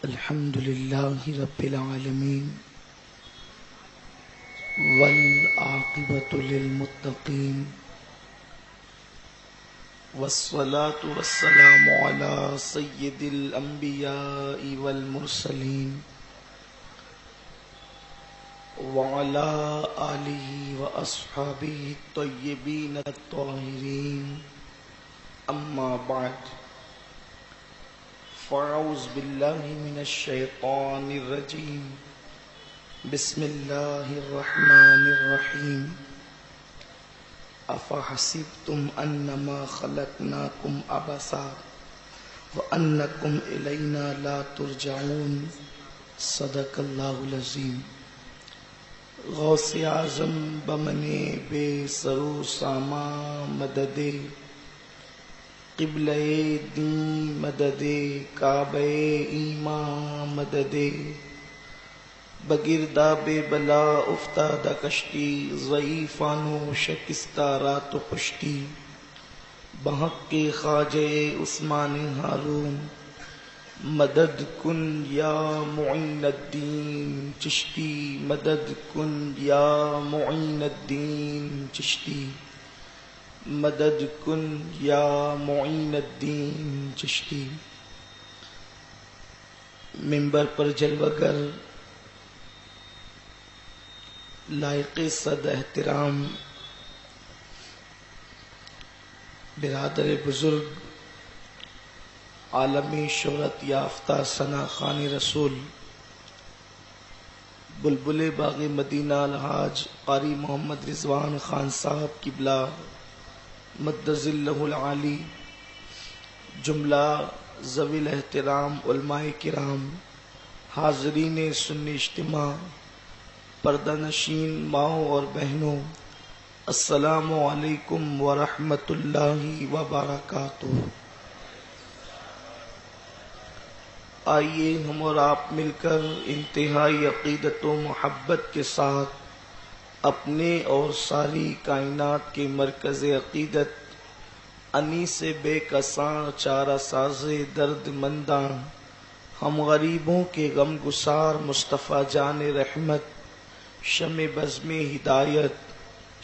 الحمد لله رب العالمين والعاقبة للمتقين والصلاة والسلام على سيد الأنبياء والمرسلين وعلى آله وأصحابه الطيبين الطاهرين أما بعد فأعوذ بالله من الشيطان الرجيم بسم الله الرحمن الرحيم أفحسبتم أنما خلقناكم عبثا وأنكم إلينا لا ترجعون صدق الله العظيم غوث اعظم بمنے بے سرو ساما مددے قبلہ دین مددے کعبہ ایمان مددے بگرداب بلا افتادہ کشتی ضعیفانو شکستہ رات و پشتی بحق کے خواجہ عثمان ہارون مدد کن یا معین الدین چشتی مدد کن یا معین الدین چشتی مدد کن یا معین الدین چشتی۔ منبر پر جلوگر لائق صد احترام برادر بزرگ عالمی شہرت یافتہ ثنا خوان رسول بلبل باغ مدینہ الحاج قاری محمد رضوان خان صاحب قبلہ مد ظلہ العالی، جملہ ذوی الاحترام علماء کرام، حاضرین سنی اجتماع، پردہ نشین ماؤں اور بہنوں، السلام علیکم ورحمۃ اللہ وبرکاتہ۔ آئیے ہم اور آپ مل کر انتہائی عقیدت و محبت کے ساتھ اپنے اور ساری کائنات کے مرکز عقیدت انیس بے کساں چارہ ساز درد منداں ہم غریبوں کے غم گسار مصطفیٰ جان رحمت شمع بزم ہدایت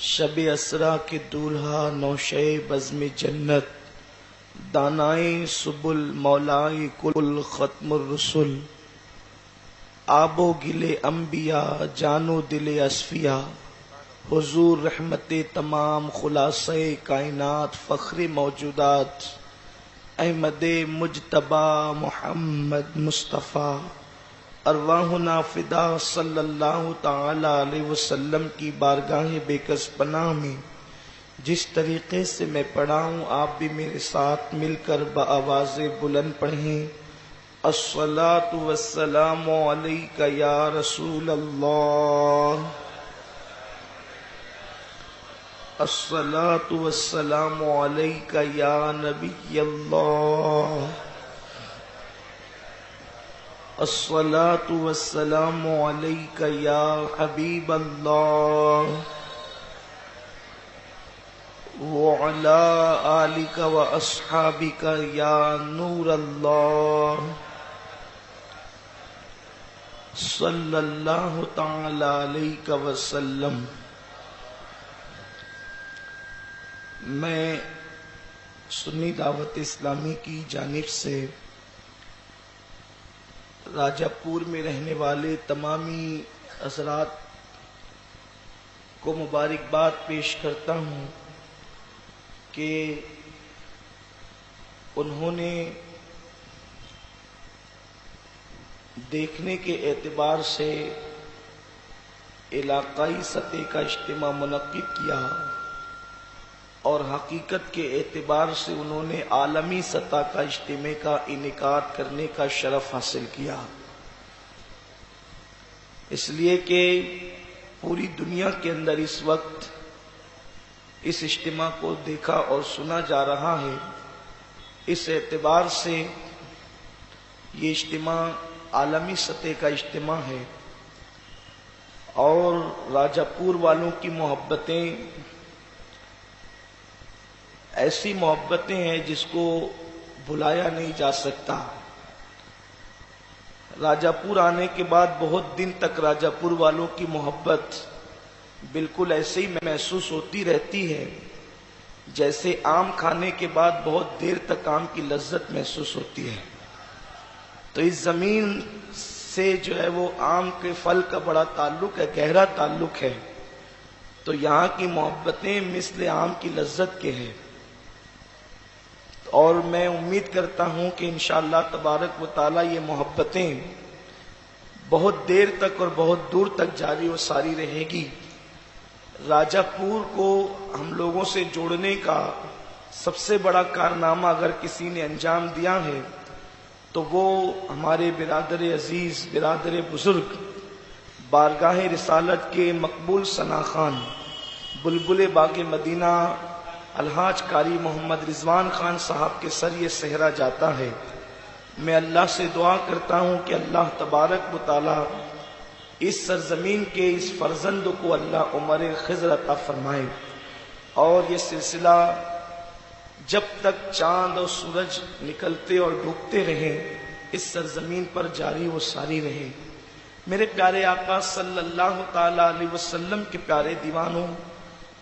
شب اسرا کے دولہا نوشے بزم جنت دانائے سبل مولائے کل ختم الرسل آب و گل انبیاء جانو دل اصفیاء حضور رحمت تمام خلاصہ کائنات فخر موجودات احمد مجتبی محمد مصطفیٰ ارواحنا فدا صلی اللہ تعالی علیہ وسلم کی بارگاہ بے کس پناہ میں جس طریقے سے میں پڑھا ہوں آپ بھی میرے ساتھ مل کر بآواز بلند پڑھیں۔ الصلاۃ والسلام علیک یا رسول اللہ، الصلاۃ والسلام علیک یا نبی اللہ، الصلاۃ والسلام علیک یا حبیب اللہ، وعلی آلک واصحابک یا نور اللہ، صلی اللہ تعالی علیہ وسلم۔ میں سنی دعوت اسلامی کی جانب سے راجہ پور میں رہنے والے تمامی حضرات کو مبارکباد پیش کرتا ہوں کہ انہوں نے دیکھنے کے اعتبار سے علاقائی سطح کا اجتماع منعقد کیا اور حقیقت کے اعتبار سے انہوں نے عالمی سطح کا اجتماع کا انعقاد کرنے کا شرف حاصل کیا، اس لیے کہ پوری دنیا کے اندر اس وقت اس اجتماع کو دیکھا اور سنا جا رہا ہے۔ اس اعتبار سے یہ اجتماع عالمی سطح کا اجتماع ہے اور راجہ پور والوں کی محبتیں ایسی محبتیں ہیں جس کو بھلایا نہیں جا سکتا۔ راجہ پور آنے کے بعد بہت دن تک راجہ پور والوں کی محبت بالکل ایسے ہی محسوس ہوتی رہتی ہے جیسے آم کھانے کے بعد بہت دیر تک آم کی لذت محسوس ہوتی ہے۔ تو اس زمین سے جو ہے وہ آم کے پھل کا بڑا تعلق ہے، گہرا تعلق ہے۔ تو یہاں کی محبتیں مثل آم کی لذت کے ہیں، اور میں امید کرتا ہوں کہ انشاءاللہ تبارک و تعالی یہ محبتیں بہت دیر تک اور بہت دور تک جاری و ساری رہے گی۔ راجہ پور کو ہم لوگوں سے جوڑنے کا سب سے بڑا کارنامہ اگر کسی نے انجام دیا ہے تو وہ ہمارے برادر عزیز، برادر بزرگ، بارگاہ رسالت کے مقبول ثنا خان، بلبل باغ مدینہ الحاج قاری محمد رضوان خان صاحب کے سر یہ صحرا جاتا ہے۔ میں اللہ سے دعا کرتا ہوں کہ اللہ تبارک و تعالی اس سرزمین کے اس فرزند کو اللہ عمر خضر عطا فرمائے، اور یہ سلسلہ جب تک چاند اور سورج نکلتے اور ڈوبتے رہیں اس سرزمین پر جاری و ساری رہے۔ میرے پیارے آقا صلی اللہ تعالی علیہ وسلم کے پیارے دیوانوں،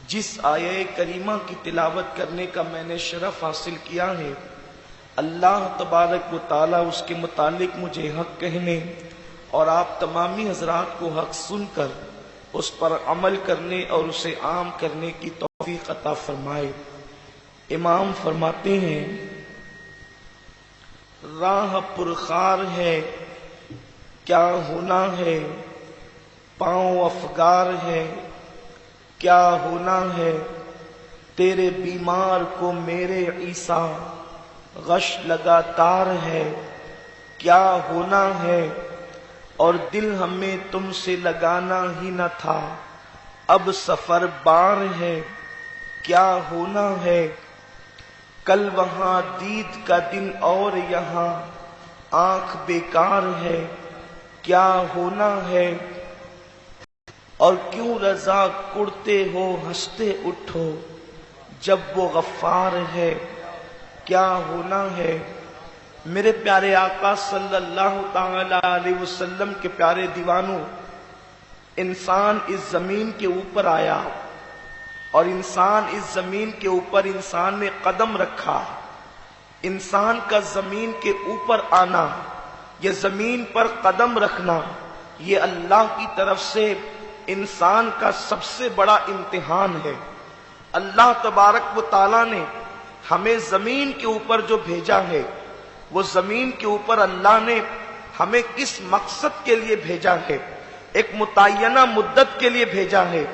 جس آیہ کریمہ کی تلاوت کرنے کا میں نے شرف حاصل کیا ہے، اللہ تبارک و تعالی اس کے متعلق مجھے حق کہنے اور آپ تمامی حضرات کو حق سن کر اس پر عمل کرنے اور اسے عام کرنے کی توفیق عطا فرمائے۔ امام فرماتے ہیں، راہ پرخار ہے کیا ہونا ہے، پاؤں افگار ہے کیا ہونا ہے، تیرے بیمار کو میرے عیسیٰ غش لگاتار ہے کیا ہونا ہے، اور دل ہمیں تم سے لگانا ہی نہ تھا اب سفر بار ہے کیا ہونا ہے، کل وہاں دید کا دن اور یہاں آنکھ بیکار ہے کیا ہونا ہے، اور کیوں رضا کڑتے ہو ہنستے اٹھو جب وہ غفار ہے کیا ہونا ہے۔ میرے پیارے آقا صلی اللہ تعالی علیہ وسلم کے پیارے دیوانوں، انسان اس زمین کے اوپر آیا اور انسان اس زمین کے اوپر انسان نے قدم رکھا۔ انسان کا زمین کے اوپر آنا، یہ زمین پر قدم رکھنا، یہ اللہ کی طرف سے انسان کا سب سے بڑا امتحان ہے۔ اللہ تبارک و تعالیٰ نے ہمیں زمین کے اوپر جو بھیجا ہے، وہ زمین کے اوپر اللہ نے ہمیں کس مقصد کے لیے بھیجا ہے، ایک متعینہ مدت کے لیے بھیجا ہے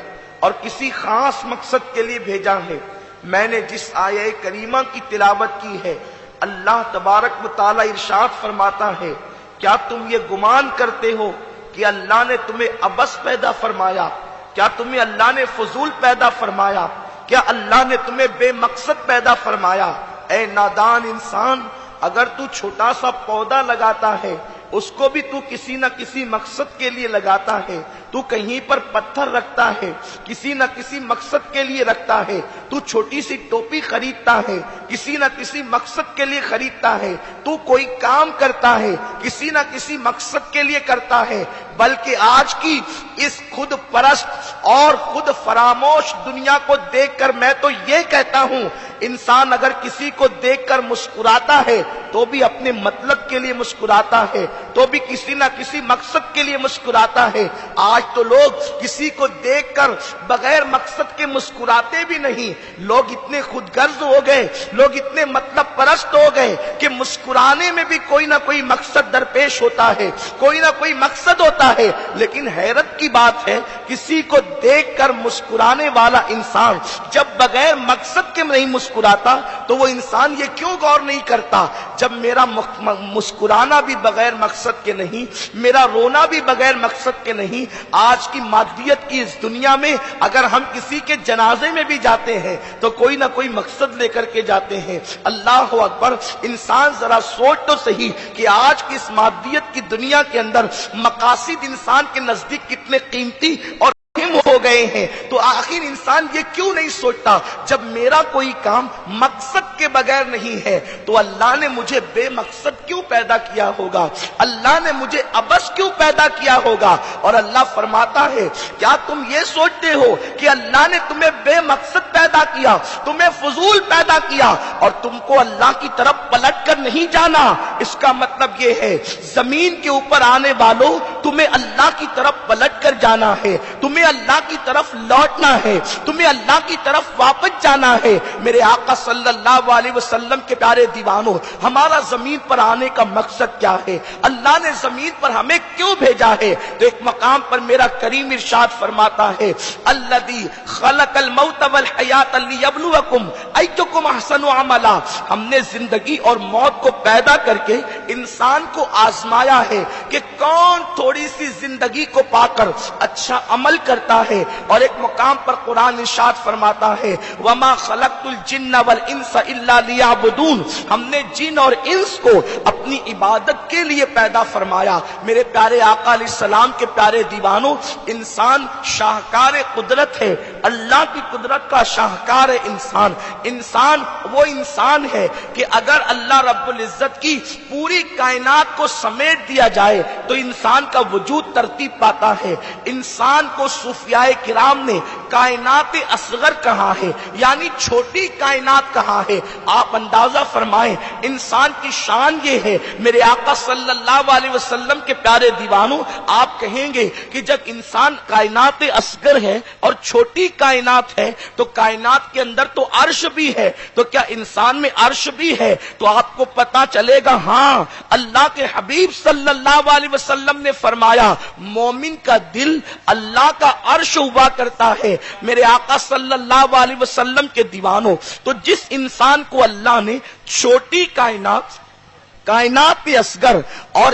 اور کسی خاص مقصد کے لیے بھیجا ہے۔ میں نے جس آیہ کریمہ کی تلاوت کی ہے، اللہ تبارک و تعالیٰ ارشاد فرماتا ہے، کیا تم یہ گمان کرتے ہو کہ اللہ نے تمہیں عبث پیدا فرمایا؟ کیا تمہیں اللہ نے فضول پیدا فرمایا؟ کیا اللہ نے تمہیں بے مقصد پیدا فرمایا؟ اے نادان انسان، اگر تو چھوٹا سا پودا لگاتا ہے اس کو بھی تو کسی نہ کسی مقصد کے لیے لگاتا ہے، تو کہیں پر پتھر رکھتا ہے کسی نہ کسی مقصد کے لیے رکھتا ہے، تو چھوٹی سی ٹوپی خریدتا ہے کسی نہ کسی مقصد کے لیے خریدتا ہے، تو کوئی کام کرتا ہے کسی نہ کسی مقصد کے لیے کرتا ہے۔ بلکہ آج کی اس خود پرست اور خود فراموش دنیا کو دیکھ کر میں تو یہ کہتا ہوں، انسان اگر کسی کو دیکھ کر مسکراتا ہے تو بھی اپنے مطلب کے لیے مسکراتا ہے، تو بھی کسی نہ کسی مقصد کے لیے مسکراتا ہے۔ آج تو لوگ کسی کو دیکھ کر بغیر مقصد کے مسکراتے بھی نہیں۔ لوگ اتنے خود غرض ہو گئے، لوگ اتنے مطلب پرست ہو گئے کہ مسکرانے میں بھی کوئی نہ کوئی مقصد درپیش ہوتا ہے، کوئی نہ کوئی مقصد ہوتا ہے۔ لیکن حیرت کی بات ہے، کسی کو دیکھ کر مسکرانے والا انسان جب بغیر مقصد کے نہیں مسکراتا تو وہ انسان یہ کیوں غور نہیں کرتا، جب میرا مسکرانا بھی بغیر مقصد کے نہیں، میرا رونا بھی بغیر مقصد کے نہیں۔ آج کی مادیت کی اس دنیا میں اگر ہم کسی کے جنازے میں بھی جاتے ہیں تو کوئی نہ کوئی مقصد لے کر کے جاتے ہیں۔ اللہ اکبر، انسان ذرا سوچ تو صحیح کہ آج کی اس مادیت کی دنیا کے اندر مقاصد انسان کے نزدیک کتنے قیمتی اور اہم ہو گئے ہیں، تو آخر انسان یہ کیوں نہیں سوچتا جب میرا کوئی کام مقصد کے بغیر نہیں ہے تو اللہ نے مجھے بے مقصد کیوں پیدا کیا ہوگا، اللہ نے مجھے عبث کیوں پیدا کیا ہوگا؟ اور اللہ فرماتا ہے کیا تم یہ سوچتے ہو کہ اللہ نے تمہیں بے مقصد پیدا کیا، تمہیں فضول پیدا کیا اور تم کو اللہ کی طرف پلٹ کر نہیں جانا؟ اس کا مطلب یہ ہے زمین کے اوپر آنے والوں تمہیں اللہ کی طرف پلٹ کر جانا ہے، تمہیں اللہ کی طرف لوٹنا ہے، تمہیں اللہ کی طرف واپس جانا ہے۔ میرے آقا صلی اللہ علیہ وسلم کے پیارے دیوانوں، ہمارا زمین پر آنے کا مقصد کیا ہے؟ اللہ نے زمین پر ہمیں کیوں بھیجا ہے؟ تو ایک مقام پر میرا کریم ارشاد فرماتا ہے الذی خلق الموت والحیات لیبلوکم ایکم احسن عملا، ہم نے زندگی اور موت کو پیدا کر کے انسان کو آزمایا ہے کہ کون تھوڑی سی زندگی کو پا کر اچھا عمل کرتا ہے۔ اور ایک مقام پر قرآن ارشاد فرماتا ہے وما خلقت الجن والانس الا لیعبدون، ہم نے جن اور انس کو اپنی عبادت کے لیے پیدا فرمایا۔ میرے پیارے آقا علیہ السلام کے پیارے دیوانوں، انسان شاہکار قدرت ہے، اللہ کی قدرت کا شاہکار ہے انسان۔ انسان وہ انسان ہے کہ اگر اللہ رب العزت کی پوری کائنات کو سمیٹ دیا جائے تو انسان کا وجود ترتیب پاتا ہے۔ انسان کو صوفیاء کرام نے کائنات اصغر کہا ہے، یعنی چھوٹی کائنات کہا ہے۔ آپ اندازہ فرمائیں انسان کی شان یہ ہے، میرے آقا صلی اللہ علیہ وسلم کے پیارے دیوانوں، آپ کہیں گے کہ جب انسان کائنات اصغر ہے اور چھوٹی کائنات ہے تو کائنات کے اندر تو عرش بھی ہے، تو کیا انسان میں عرش بھی ہے؟ تو آپ کو پتا چلے گا ہاں، اللہ کے حبیب صلی اللہ علیہ وسلم نے فرمایا مومن کا دل اللہ کا عرش ہوا کرتا ہے۔ میرے آقا صلی اللہ علیہ وسلم کے دیوانوں، تو جس انسان کو اللہ نے چھوٹی کائنات اصغر اور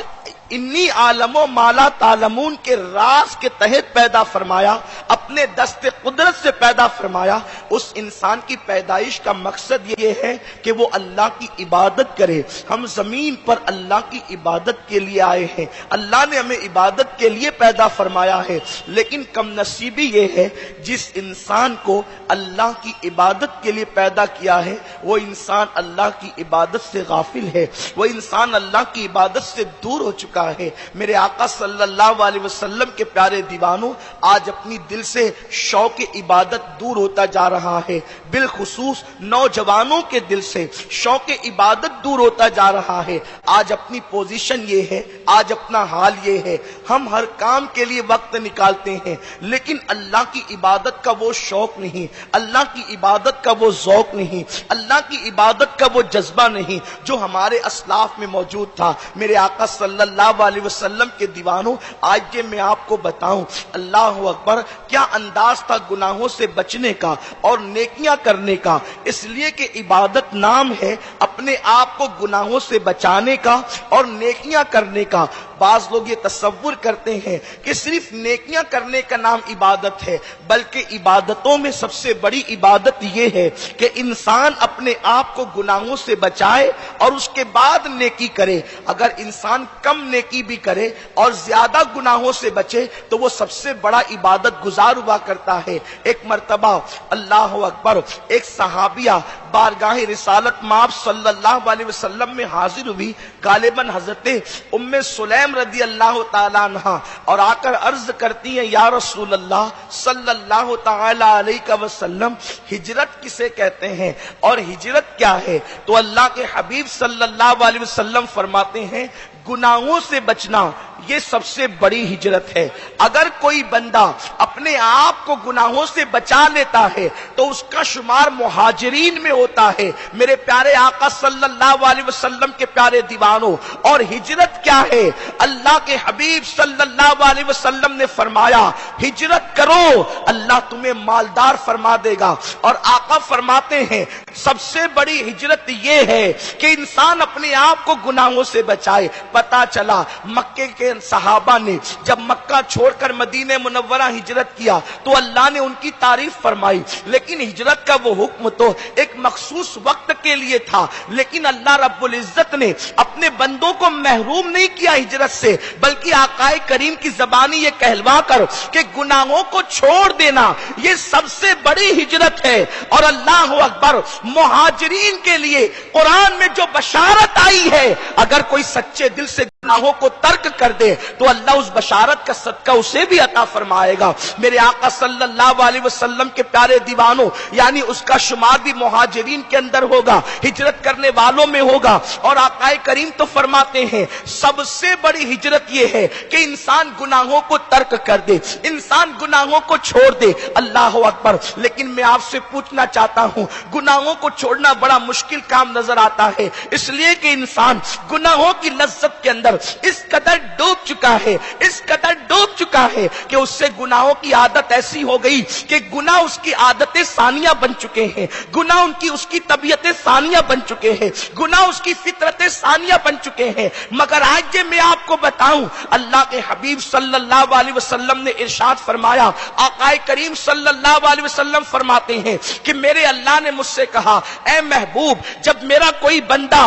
انی عالم و مالا تعلمون کے راز کے تحت پیدا فرمایا، اپنے دست قدرت سے پیدا فرمایا، اس انسان کی پیدائش کا مقصد یہ ہے کہ وہ اللہ کی عبادت کرے۔ ہم زمین پر اللہ کی عبادت کے لیے آئے ہیں، اللہ نے ہمیں عبادت کے لیے پیدا فرمایا ہے، لیکن کم نصیبی یہ ہے جس انسان کو اللہ کی عبادت کے لیے پیدا کیا ہے وہ انسان اللہ کی عبادت سے غافل ہے، وہ انسان اللہ کی عبادت سے دور ہو چکا ہے۔ میرے آقا صلی اللہ علیہ وسلم کے پیارے دیوانوں، آج اپنی دل سے شوق عبادت دور ہوتا جا رہا ہے، بالخصوص نوجوانوں کے دل سے شوق عبادت دور ہوتا جا رہا ہے۔ آج اپنی پوزیشن یہ ہے، آج اپنا حال یہ ہے، ہم ہر کام کے لیے وقت نکالتے ہیں لیکن اللہ کی عبادت کا وہ شوق نہیں، اللہ کی عبادت کا وہ ذوق نہیں، اللہ کی عبادت کا وہ جذبہ نہیں جو ہمارے اسلاف میں موجود تھا۔ میرے آقا صلی اللہ علیہ وسلم کے دیوانوں، آج یہ میں آپ کو بتاؤں اللہ اکبر کیا انداز تھا گناہوں سے بچنے کا اور نیکیاں کرنے کا، اس لیے کہ عبادت نام ہے اپنے آپ کو گناہوں سے بچانے کا اور نیکیاں کرنے کا۔ بعض لوگ یہ تصور کرتے ہیں کہ صرف نیکیاں کرنے کا نام عبادت ہے، بلکہ عبادتوں میں سب سے بڑی عبادت یہ ہے کہ انسان اپنے آپ کو گناہوں سے بچائے اور اس کے بعد نیکی کرے۔ اگر انسان کم نیکی بھی کرے اور زیادہ گناہوں سے بچے تو وہ سب سے بڑا عبادت گزار ہوا کرتا ہے۔ ایک مرتبہ اللہ اکبر ایک صحابیہ بارگاہ رسالت مآب صلی اللہ علیہ وسلم میں حاضر ہوئی، غالباً حضرت ام سلیم رضی اللہ تعالیٰ عنہ، اور آ کر عرض کرتی ہیں یا رسول اللہ صلی اللہ تعالیٰ علیہ وسلم ہجرت کسے کہتے ہیں اور ہجرت کیا ہے؟ تو اللہ کے حبیب صلی اللہ علیہ وسلم فرماتے ہیں گناہوں سے بچنا یہ سب سے بڑی ہجرت ہے۔ اگر کوئی بندہ اپنے آپ کو گناہوں سے بچا لیتا ہے تو اس کا شمار مہاجرین میں ہوتا ہے۔ میرے پیارے آقا صلی اللہ علیہ وسلم کے پیارے دیوانوں، اور ہجرت کیا ہے؟ اللہ کے حبیب صلی اللہ علیہ وسلم نے فرمایا ہجرت کرو اللہ تمہیں مالدار فرما دے گا۔ اور آقا فرماتے ہیں سب سے بڑی ہجرت یہ ہے کہ انسان اپنے آپ کو گناہوں سے بچائے۔ پتا چلا مکے کے صحابہ نے جب مکہ چھوڑ کر مدینہ منورہ ہجرت کیا تو اللہ نے ان کی تعریف فرمائی، لیکن ہجرت کا وہ حکم تو ایک مخصوص وقت کے لیے تھا، لیکن اللہ رب العزت نے اپنے بندوں کو محروم نہیں کیا ہجرت سے، بلکہ آقائے کریم کی زبانی یہ کہلوا کر کہ گناہوں کو چھوڑ دینا یہ سب سے بڑی ہجرت ہے۔ اور اللہ اکبر، مہاجرین کے لیے قرآن میں جو بشارت آئی ہے، اگر کوئی سچے دل سے گناہوں کو ترک کر دے تو اللہ اس بشارت کا صدقہ اسے بھی عطا فرمائے گا۔ میرے آقا صلی اللہ علیہ وسلم کے پیارے دیوانوں، یعنی اس کا شمار بھی مہاجرین کے اندر ہوگا، ہجرت کرنے والوں میں ہوگا، اور آقا کریم تو فرماتے ہیں سب سے بڑی ہجرت یہ ہے کہ انسان گناہوں کو ترک کر دے، انسان گناہوں کو چھوڑ دے۔ اللہ اکبر، لیکن میں آپ سے پوچھنا چاہتا ہوں، گناہوں کو چھوڑنا بڑا مشکل کام نظر آتا ہے، اس لیے کہ انسان گناہوں کی لذت کے اندر اس قدر ڈوب چکا ہے، اس قدر ڈوب چکا ہے کہ اس سے گناہوں کی عادت ایسی ہو گئی کہ گناہ اس کی عادتیں ثانیہ بن چکے ہیں، گناہ اس کی طبیعتیں ثانیہ بن چکے ہیں، گناہ اس کی فطرتیں ثانیہ بن چکے ہیں۔ مگر آج میں آپ کو بتاؤں، اللہ کے حبیب صلی اللہ علیہ وسلم نے ارشاد فرمایا، آقا کریم صلی اللہ علیہ وسلم فرماتے ہیں کہ میرے اللہ نے مجھ سے کہا، اے محبوب، جب میرا کوئی بندہ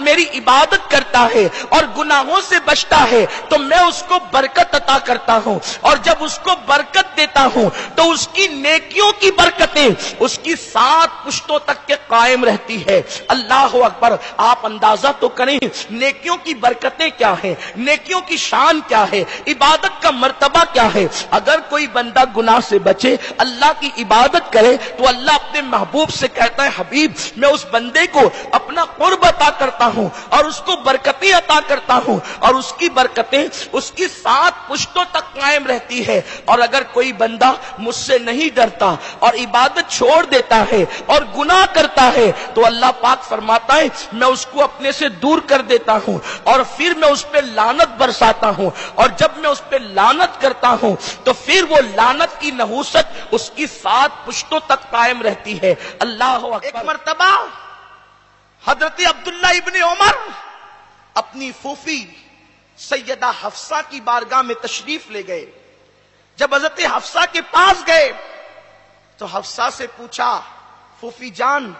میری عبادت کرتا ہے اور گناہوں سے بچتا ہے تو میں اس کو برکت عطا کرتا ہوں، اور جب اس کو برکت دیتا ہوں تو اس کی نیکیوں کی برکتیں اس کی 7 پشتوں تک کے قائم رہتی ہے۔ اللہ اکبر، آپ اندازہ تو کریں نیکیوں کی برکتیں کیا ہیں، نیکیوں کی شان کیا ہے، عبادت کا مرتبہ کیا ہے۔ اگر کوئی بندہ گناہ سے بچے، اللہ کی عبادت کرے، تو اللہ اپنے محبوب سے کہتا ہے، حبیب میں اس بندے کو اپنا قرب عطا کرتا ہوں اور اس کو برکتیں عطا کرتا ہوں، اور اس کی برکتیں اس کی 7 پشتوں تک قائم رہتی ہے۔ اور اگر کوئی بندہ مجھ سے نہیں ڈرتا اور عبادت چھوڑ دیتا ہے اور گناہ کرتا ہے تو اللہ پاک فرماتا ہے میں اس کو اپنے سے دور کر دیتا ہوں، اور پھر میں اس پہ لعنت برساتا ہوں، اور جب میں اس پہ لعنت کرتا ہوں تو پھر وہ لعنت کی نحوست اس کی 7 پشتوں تک قائم رہتی ہے۔ اللہ اکبر۔ ایک مرتبہ حضرت عبداللہ ابن عمر اپنی پھوپھی سیدہ حفصہ کی بارگاہ میں تشریف لے گئے۔ جب حضرت حفصہ کے پاس گئے تو حفصہ سے پوچھا، پھوپھی جان،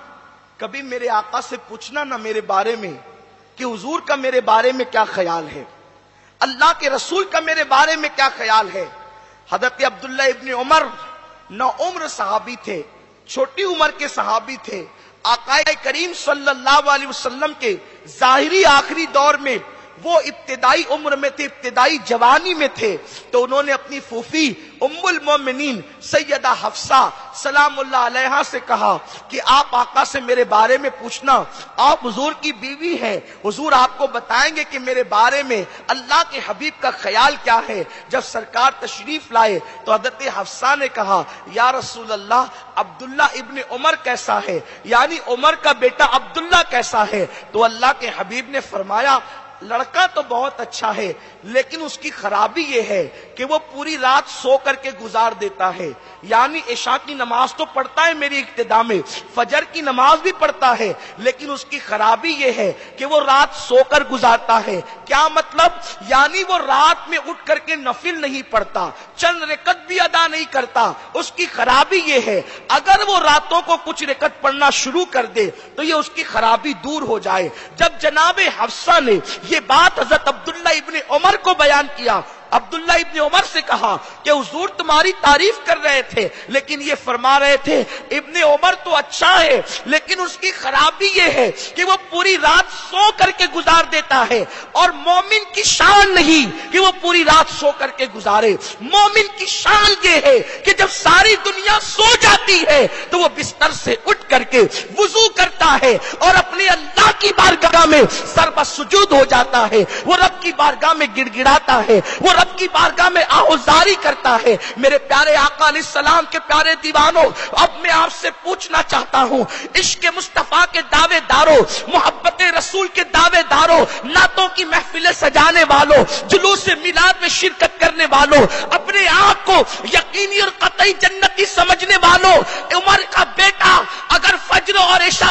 کبھی میرے آقا سے پوچھنا نہ میرے بارے میں کہ حضور کا میرے بارے میں کیا خیال ہے، اللہ کے رسول کا میرے بارے میں کیا خیال ہے۔ حضرت عبداللہ ابن عمر نوعمر صحابی تھے، چھوٹی عمر کے صحابی تھے، آقا کریم صلی اللہ علیہ وسلم کے ظاہری آخری دور میں وہ ابتدائی عمر میں تھے، ابتدائی جوانی میں تھے، تو انہوں نے اپنی پھوپھی ام المومنین سیدہ حفصہ سلام اللہ علیہا سے کہا کہ آپ آقا سے میرے بارے میں پوچھنا، آپ حضور کی بیوی ہیں، حضور آپ کو بتائیں گے کہ میرے بارے میں اللہ کے حبیب کا خیال کیا ہے۔ جب سرکار تشریف لائے تو حضرت حفصہ نے کہا، یا رسول اللہ، عبداللہ ابن عمر کیسا ہے، یعنی عمر کا بیٹا عبداللہ کیسا ہے؟ تو اللہ کے حبیب نے فرمایا، لڑکا تو بہت اچھا ہے، لیکن اس کی خرابی یہ ہے کہ وہ پوری رات سو کر کے گزار دیتا ہے، یعنی عشاء کی نماز تو پڑھتا ہے میری اقتداء میں، فجر کی نماز بھی پڑھتا ہے، لیکن اس کی خرابی یہ ہے کہ وہ رات سو کر گزارتا ہے۔ کیا مطلب؟ یعنی وہ رات میں اٹھ کر کے نفل نہیں پڑھتا، چند رکعت بھی ادا نہیں کرتا۔ اس کی خرابی یہ ہے اگر وہ راتوں کو کچھ رکعت پڑھنا شروع کر دے تو یہ اس کی خرابی دور ہو جائے۔ جب جناب حفصہ نے یہ بات حضرت عبداللہ ابن عمر کو بیان کیا، عبداللہ ابن عمر سے کہا کہ حضور تمہاری تعریف کر رہے تھے، لیکن یہ فرما رہے تھے ابن عمر تو اچھا ہے لیکن اس کی خرابی یہ ہے کہ وہ پوری رات سو کر کے گزار دیتا ہے، اور مومن کی شان نہیں کہ وہ پوری رات سو کر کے گزارے۔ مومن کی شان یہ ہے کہ جب ساری دنیا سو جاتی ہے تو وہ بستر سے اٹھ کر کے وضو کرتا ہے اور اپنے اللہ کی بارگاہ میں سر بسجود ہو جاتا ہے، وہ رب کی بارگاہ میں گڑ گڑاتا ہے، وہ رب کی بارگاہ میں آہوزاری کرتا ہے۔ میرے پیارے آقا علیہ السلام کے پیارے دیوانوں، اب میں آپ سے پوچھنا چاہتا ہوں، عشق مصطفیٰ کے دعوے داروں، محبت رسول کے دعوے داروں، نعتوں کی محفلیں سجانے والوں، جلوس میلاد میں شرکت کرنے والوں، اپنے آپ کو یقینی اور قطعی جنتی سمجھنے والوں، عمر کا بیٹا اگر فجر اور عشاء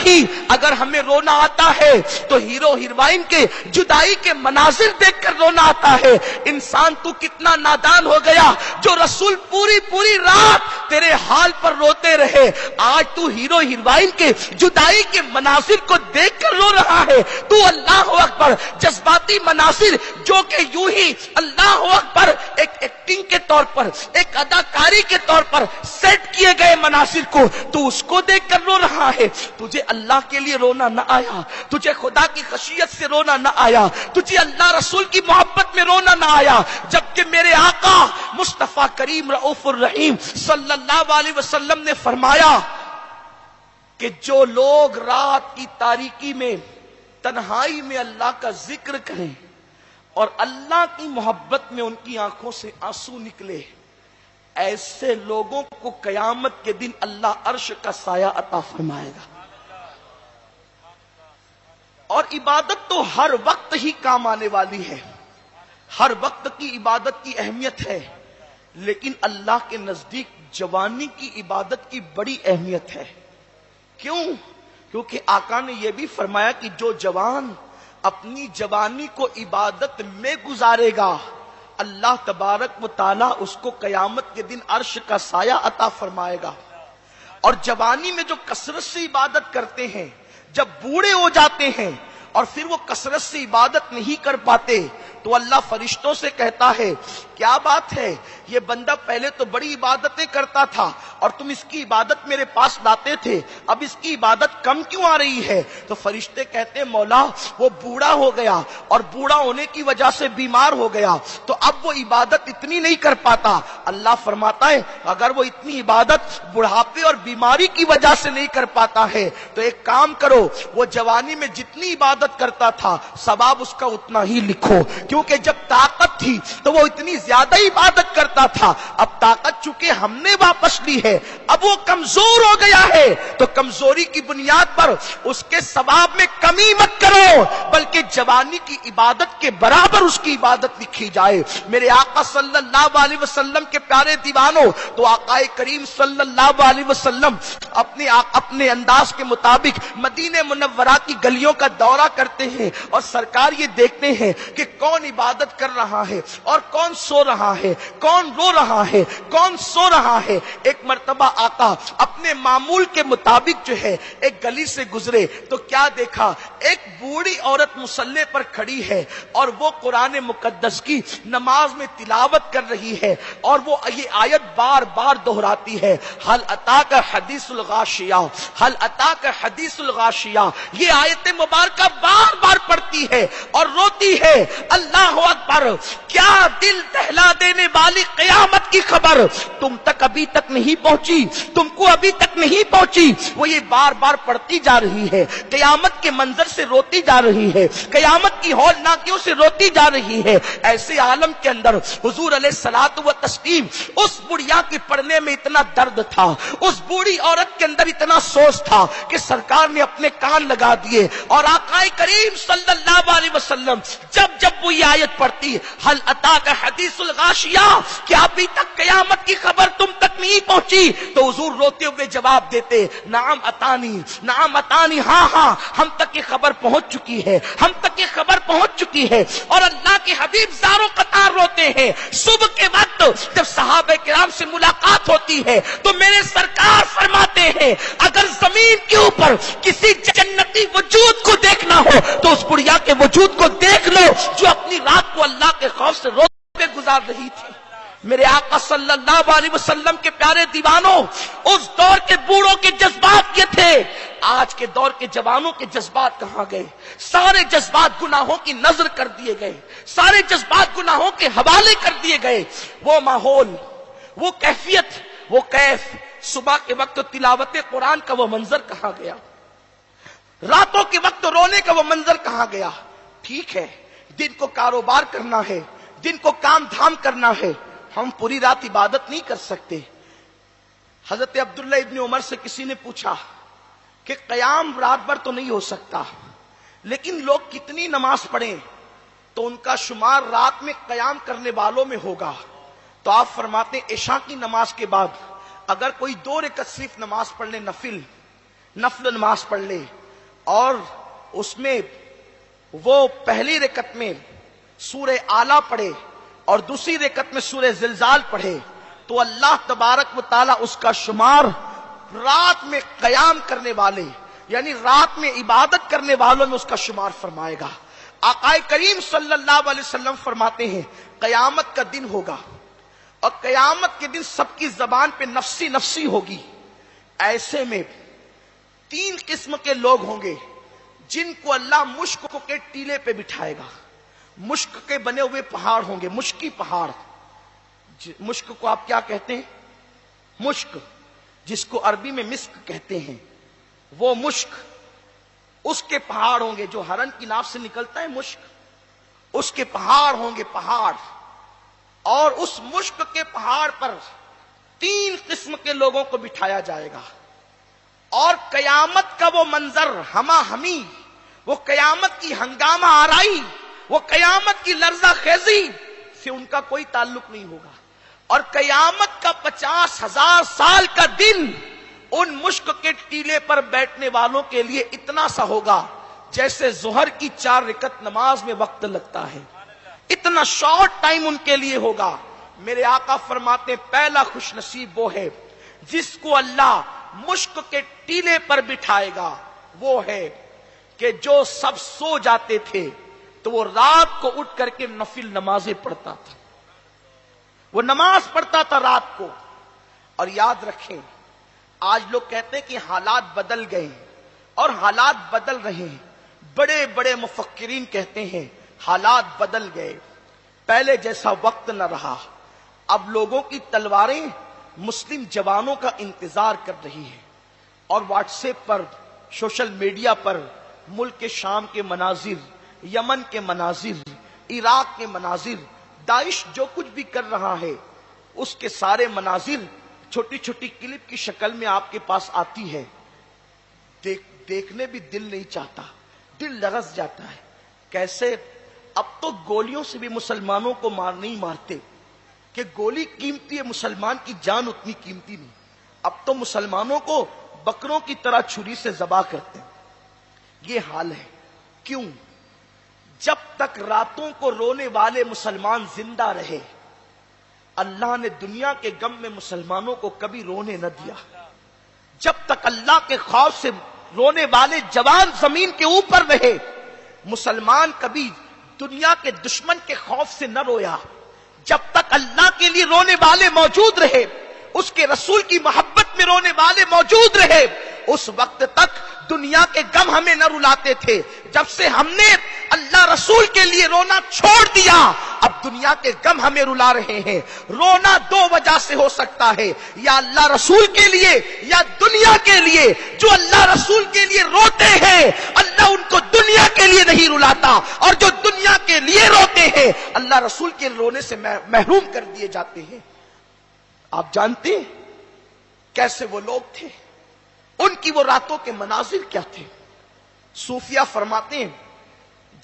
نہیں، اگر ہمیں رونا آتا ہے تو ہیرو ہیروئن کے جدائی کے مناظر دیکھ کر رونا آتا ہے۔ انسان تو کتنا نادان ہو گیا جو رسول پوری رات تیرے حال پر روتے رہے، آج تو ہیرو ہیروئن کے جدائی کے مناظر کو دیکھ کر رو رہا ہے۔ تو اللہ اکبر، جذباتی مناظر جو کہ یوں ہی اللہ اکبر ایک ایکٹنگ کے طور پر، ایک اداکاری کے طور پر سیٹ کیے گئے مناظر کو تو اس کو دیکھ کر رو رہا ہے۔ تجھے اللہ کے لیے رونا نہ آیا، تجھے خدا کی خشیت سے رونا نہ آیا، تجھے اللہ رسول کی محبت میں رونا نہ آیا، جبکہ میرے آقا مصطفیٰ کریم رؤوف الرحیم صلی اللہ علیہ وسلم نے فرمایا کہ جو لوگ رات کی تاریکی میں تنہائی میں اللہ کا ذکر کریں اور اللہ کی محبت میں ان کی آنکھوں سے آنسو نکلے، ایسے لوگوں کو قیامت کے دن اللہ عرش کا سایہ عطا فرمائے گا۔ اور عبادت تو ہر وقت ہی کام آنے والی ہے، ہر وقت کی عبادت کی اہمیت ہے، لیکن اللہ کے نزدیک جوانی کی عبادت کی بڑی اہمیت ہے۔ کیوں؟ کیونکہ آقا نے یہ بھی فرمایا کہ جو جوان اپنی جوانی کو عبادت میں گزارے گا، اللہ تبارک و تعالی اس کو قیامت کے دن عرش کا سایہ عطا فرمائے گا۔ اور جوانی میں جو کثرت سے عبادت کرتے ہیں، جب بوڑھے ہو جاتے ہیں اور پھر وہ کثرت سے عبادت نہیں کر پاتے تو اللہ فرشتوں سے کہتا ہے کیا بات ہے، یہ بندہ پہلے تو بڑی عبادتیں کرتا تھا اور تم اس کی عبادت میرے پاس لاتے تھے، اب اس کی عبادت کم کیوں آ رہی ہے؟ تو فرشتے کہتے ہیں مولا وہ بوڑھا ہو گیا اور بوڑھا ہونے کی وجہ سے بیمار ہو گیا تو اب وہ عبادت اتنی نہیں کر پاتا۔ اللہ فرماتا ہے اگر وہ اتنی عبادت بڑھاپے اور بیماری کی وجہ سے نہیں کر پاتا ہے تو ایک کام کرو، وہ جوانی میں جتنی عبادت کرتا تھا ثواب اس کا اتنا ہی لکھو، کیونکہ جب طاقت تھی تو وہ اتنی زیادہ عبادت کرتا تھا، اب طاقت چونکہ ہم نے واپس لی ہے، اب وہ کمزور ہو گیا ہے تو کمزوری کی بنیاد پر اس کے ثواب میں کمی مت کرو، بلکہ جوانی کی عبادت کے برابر اس کی عبادت لکھی جائے۔ میرے آقا صلی اللہ علیہ وسلم کے پیارے دیوانوں، تو آقا کریم صلی اللہ علیہ وسلم اپنے انداز کے مطابق مدینہ منورہ کی گلیوں کا دورہ کرتے ہیں اور سرکار یہ دیکھتے ہیں کہ کون عبادت کر رہا ہے اور کون سو رہا ہے، کون رو رہا ہے، کون سو رہا ہے۔ ایک مرتبہ آقا اپنے معمول کے مطابق جو ہے ایک گلی سے گزرے تو کیا دیکھا، ایک بوڑھی عورت مصلی پر کھڑی ہے اور وہ قرآن مقدس کی نماز میں تلاوت کر رہی ہے اور وہ یہ آیت بار بار دہراتی ہے، حل اتاک حدیث الغاشیہ، حل اتاک حدیث الغاشیہ، یہ آیت مبارکہ بار بار پڑھتی ہے اور روتی ہے۔ اللہ اکبر، کیا دل دہلا دینے والی قیامت کی خبر تم تک ابھی تک نہیں پہنچی، تم کو ابھی تک نہیں پہنچی؟ وہ یہ بار بار پڑھتی جا رہی ہے، قیامت کے منظر سے روتی جا رہی ہے، قیامت کی ہولناکیوں سے روتی جا رہی ہے۔ ایسے عالم کے اندر حضور علیہ الصلوۃ والتسلیم اس بڑھیا کے پڑھنے میں اتنا درد تھا، اس بوڑھی عورت کے اندر اتنا سوز تھا کہ سرکار نے اپنے کان لگا دیے اور آقا کریم صلی اللہ علیہ وسلم جب وہ یہ آیت پڑھتی حل اتاک حدیث الغاشیہ، کہ ابھی تک قیامت کی خبر تم تک نہیں پہنچی، تو حضور روتے ہوئے جواب دیتے نعم اتانی، نعم اتانی، ہاں ہاں ہم تک یہ خبر پہنچ چکی ہے، ہم تک یہ خبر پہنچ چکی ہے۔ اور اللہ کے حبیب زاروں قطار روتے ہیں۔ صبح کے وقت جب صحابہ کرام سے ملاقات ہوتی ہے تو میرے سرکار فرماتے ہیں اگر زمین کے اوپر کسی جنتی وجود کو دیکھنا ہو تو اس بڑھیا کے وجود کو دیکھ لو جو اپنی رات کو اللہ کے خوف سے روتے گزار رہی تھی۔ میرے آقا صلی اللہ علیہ وسلم کے پیارے دیوانوں، اس دور کے بوڑھوں کے جذبات یہ تھے، آج کے دور کے جوانوں کے جذبات کہاں گئے؟ سارے جذبات گناہوں کی نظر کر دیے گئے، سارے جذبات گناہوں کے حوالے کر دیے گئے۔ وہ ماحول، وہ کیفیت، وہ کیف، صبح کے وقت تلاوت قرآن کا وہ منظر کہاں گیا؟ راتوں کے وقت رونے کا وہ منظر کہاں گیا؟ ٹھیک ہے، دن کو کاروبار کرنا ہے، دن کو کام دھام کرنا ہے، ہم پوری رات عبادت نہیں کر سکتے۔ حضرت عبداللہ ابن عمر سے کسی نے پوچھا کہ قیام رات بھر تو نہیں ہو سکتا، لیکن لوگ کتنی نماز پڑھیں تو ان کا شمار رات میں قیام کرنے والوں میں ہوگا؟ تو آپ فرماتے ہیں عشاء کی نماز کے بعد اگر کوئی 2 رکعت صرف نماز پڑھ لے نفل، نفل نماز پڑھ لے اور اس میں وہ پہلی رکعت میں سورہ اعلیٰ پڑھے اور دوسری رکعت میں سورہ زلزال پڑھے تو اللہ تبارک و تعالی اس کا شمار رات میں قیام کرنے والے یعنی رات میں عبادت کرنے والوں میں اس کا شمار فرمائے گا۔ آقا کریم صلی اللہ علیہ وسلم فرماتے ہیں قیامت کا دن ہوگا اور قیامت کے دن سب کی زبان پہ نفسی نفسی ہوگی، ایسے میں 3 قسم کے لوگ ہوں گے جن کو اللہ مشک کے ٹیلے پہ بٹھائے گا۔ مشک کے بنے ہوئے پہاڑ ہوں گے، مشکی پہاڑ۔ مشک کو آپ کیا کہتے ہیں؟ مشک، جس کو عربی میں مسک کہتے ہیں، وہ مشک اس کے پہاڑ ہوں گے جو ہرن کی ناف سے نکلتا ہے مشک، اس کے پہاڑ ہوں گے، پہاڑ۔ اور اس مشک کے پہاڑ پر 3 قسم کے لوگوں کو بٹھایا جائے گا، اور قیامت کا وہ منظر ہما ہمی، وہ قیامت کی ہنگامہ آرائی، وہ قیامت کی لرزہ خیزی سے ان کا کوئی تعلق نہیں ہوگا۔ اور قیامت کا 50,000 سال کا دن ان مشک کے ٹیلے پر بیٹھنے والوں کے لیے اتنا سا ہوگا جیسے ظہر کی 4 رکعت نماز میں وقت لگتا ہے، اتنا شارٹ ٹائم ان کے لیے ہوگا۔ میرے آقا فرماتے پہلا خوش نصیب وہ ہے جس کو اللہ مشک کے ٹیلے پر بٹھائے گا، وہ ہے کہ جو سب سو جاتے تھے تو وہ رات کو اٹھ کر کے نفل نمازیں پڑھتا تھا، وہ نماز پڑھتا تھا رات کو۔ اور یاد رکھیں آج لوگ کہتے ہیں کہ حالات بدل گئے اور حالات بدل رہے ہیں، بڑے بڑے مفکرین کہتے ہیں حالات بدل گئے، پہلے جیسا وقت نہ رہا، اب لوگوں کی تلواریں مسلم جوانوں کا انتظار کر رہی ہیں، اور واٹس ایپ پر، سوشل میڈیا پر ملک شام کے مناظر، یمن کے مناظر، عراق کے مناظر، داعش جو کچھ بھی کر رہا ہے اس کے سارے مناظر چھوٹی چھوٹی کلپ کی شکل میں آپ کے پاس آتی ہے، دیکھنے بھی دل نہیں چاہتا، دل لرز جاتا ہے۔ کیسے اب تو گولیوں سے بھی مسلمانوں کو نہیں مارتے کہ گولی قیمتی ہے، مسلمان کی جان اتنی قیمتی نہیں، اب تو مسلمانوں کو بکروں کی طرح چھری سے ذبح کرتے ہیں۔ یہ حال ہے، کیوں؟ جب تک راتوں کو رونے والے مسلمان زندہ رہے اللہ نے دنیا کے غم میں مسلمانوں کو کبھی رونے نہ دیا۔ جب تک اللہ کے خوف سے رونے والے جوان زمین کے اوپر رہے مسلمان کبھی دنیا کے دشمن کے خوف سے نہ رویا۔ جب تک اللہ کے لیے رونے والے موجود رہے، اس کے رسول کی محبت میں رونے والے موجود رہے، اس وقت تک دنیا کے غم ہمیں نہ رلاتے تھے۔ جب سے ہم نے اللہ رسول کے لیے رونا چھوڑ دیا اب دنیا کے غم ہمیں رلا رہے ہیں۔ رونا 2 وجہ سے ہو سکتا ہے، یا اللہ رسول کے لیے یا دنیا کے لیے۔ جو اللہ رسول کے لیے روتے ہیں اللہ ان کو دنیا کے لیے نہیں رلاتا، اور جو دنیا کے لیے روتے ہیں اللہ رسول کے رونے سے محروم کر دیے جاتے ہیں۔ آپ جانتے ہیں کیسے وہ لوگ تھے، ان کی وہ راتوں کے مناظر کیا تھے؟ صوفیہ فرماتے ہیں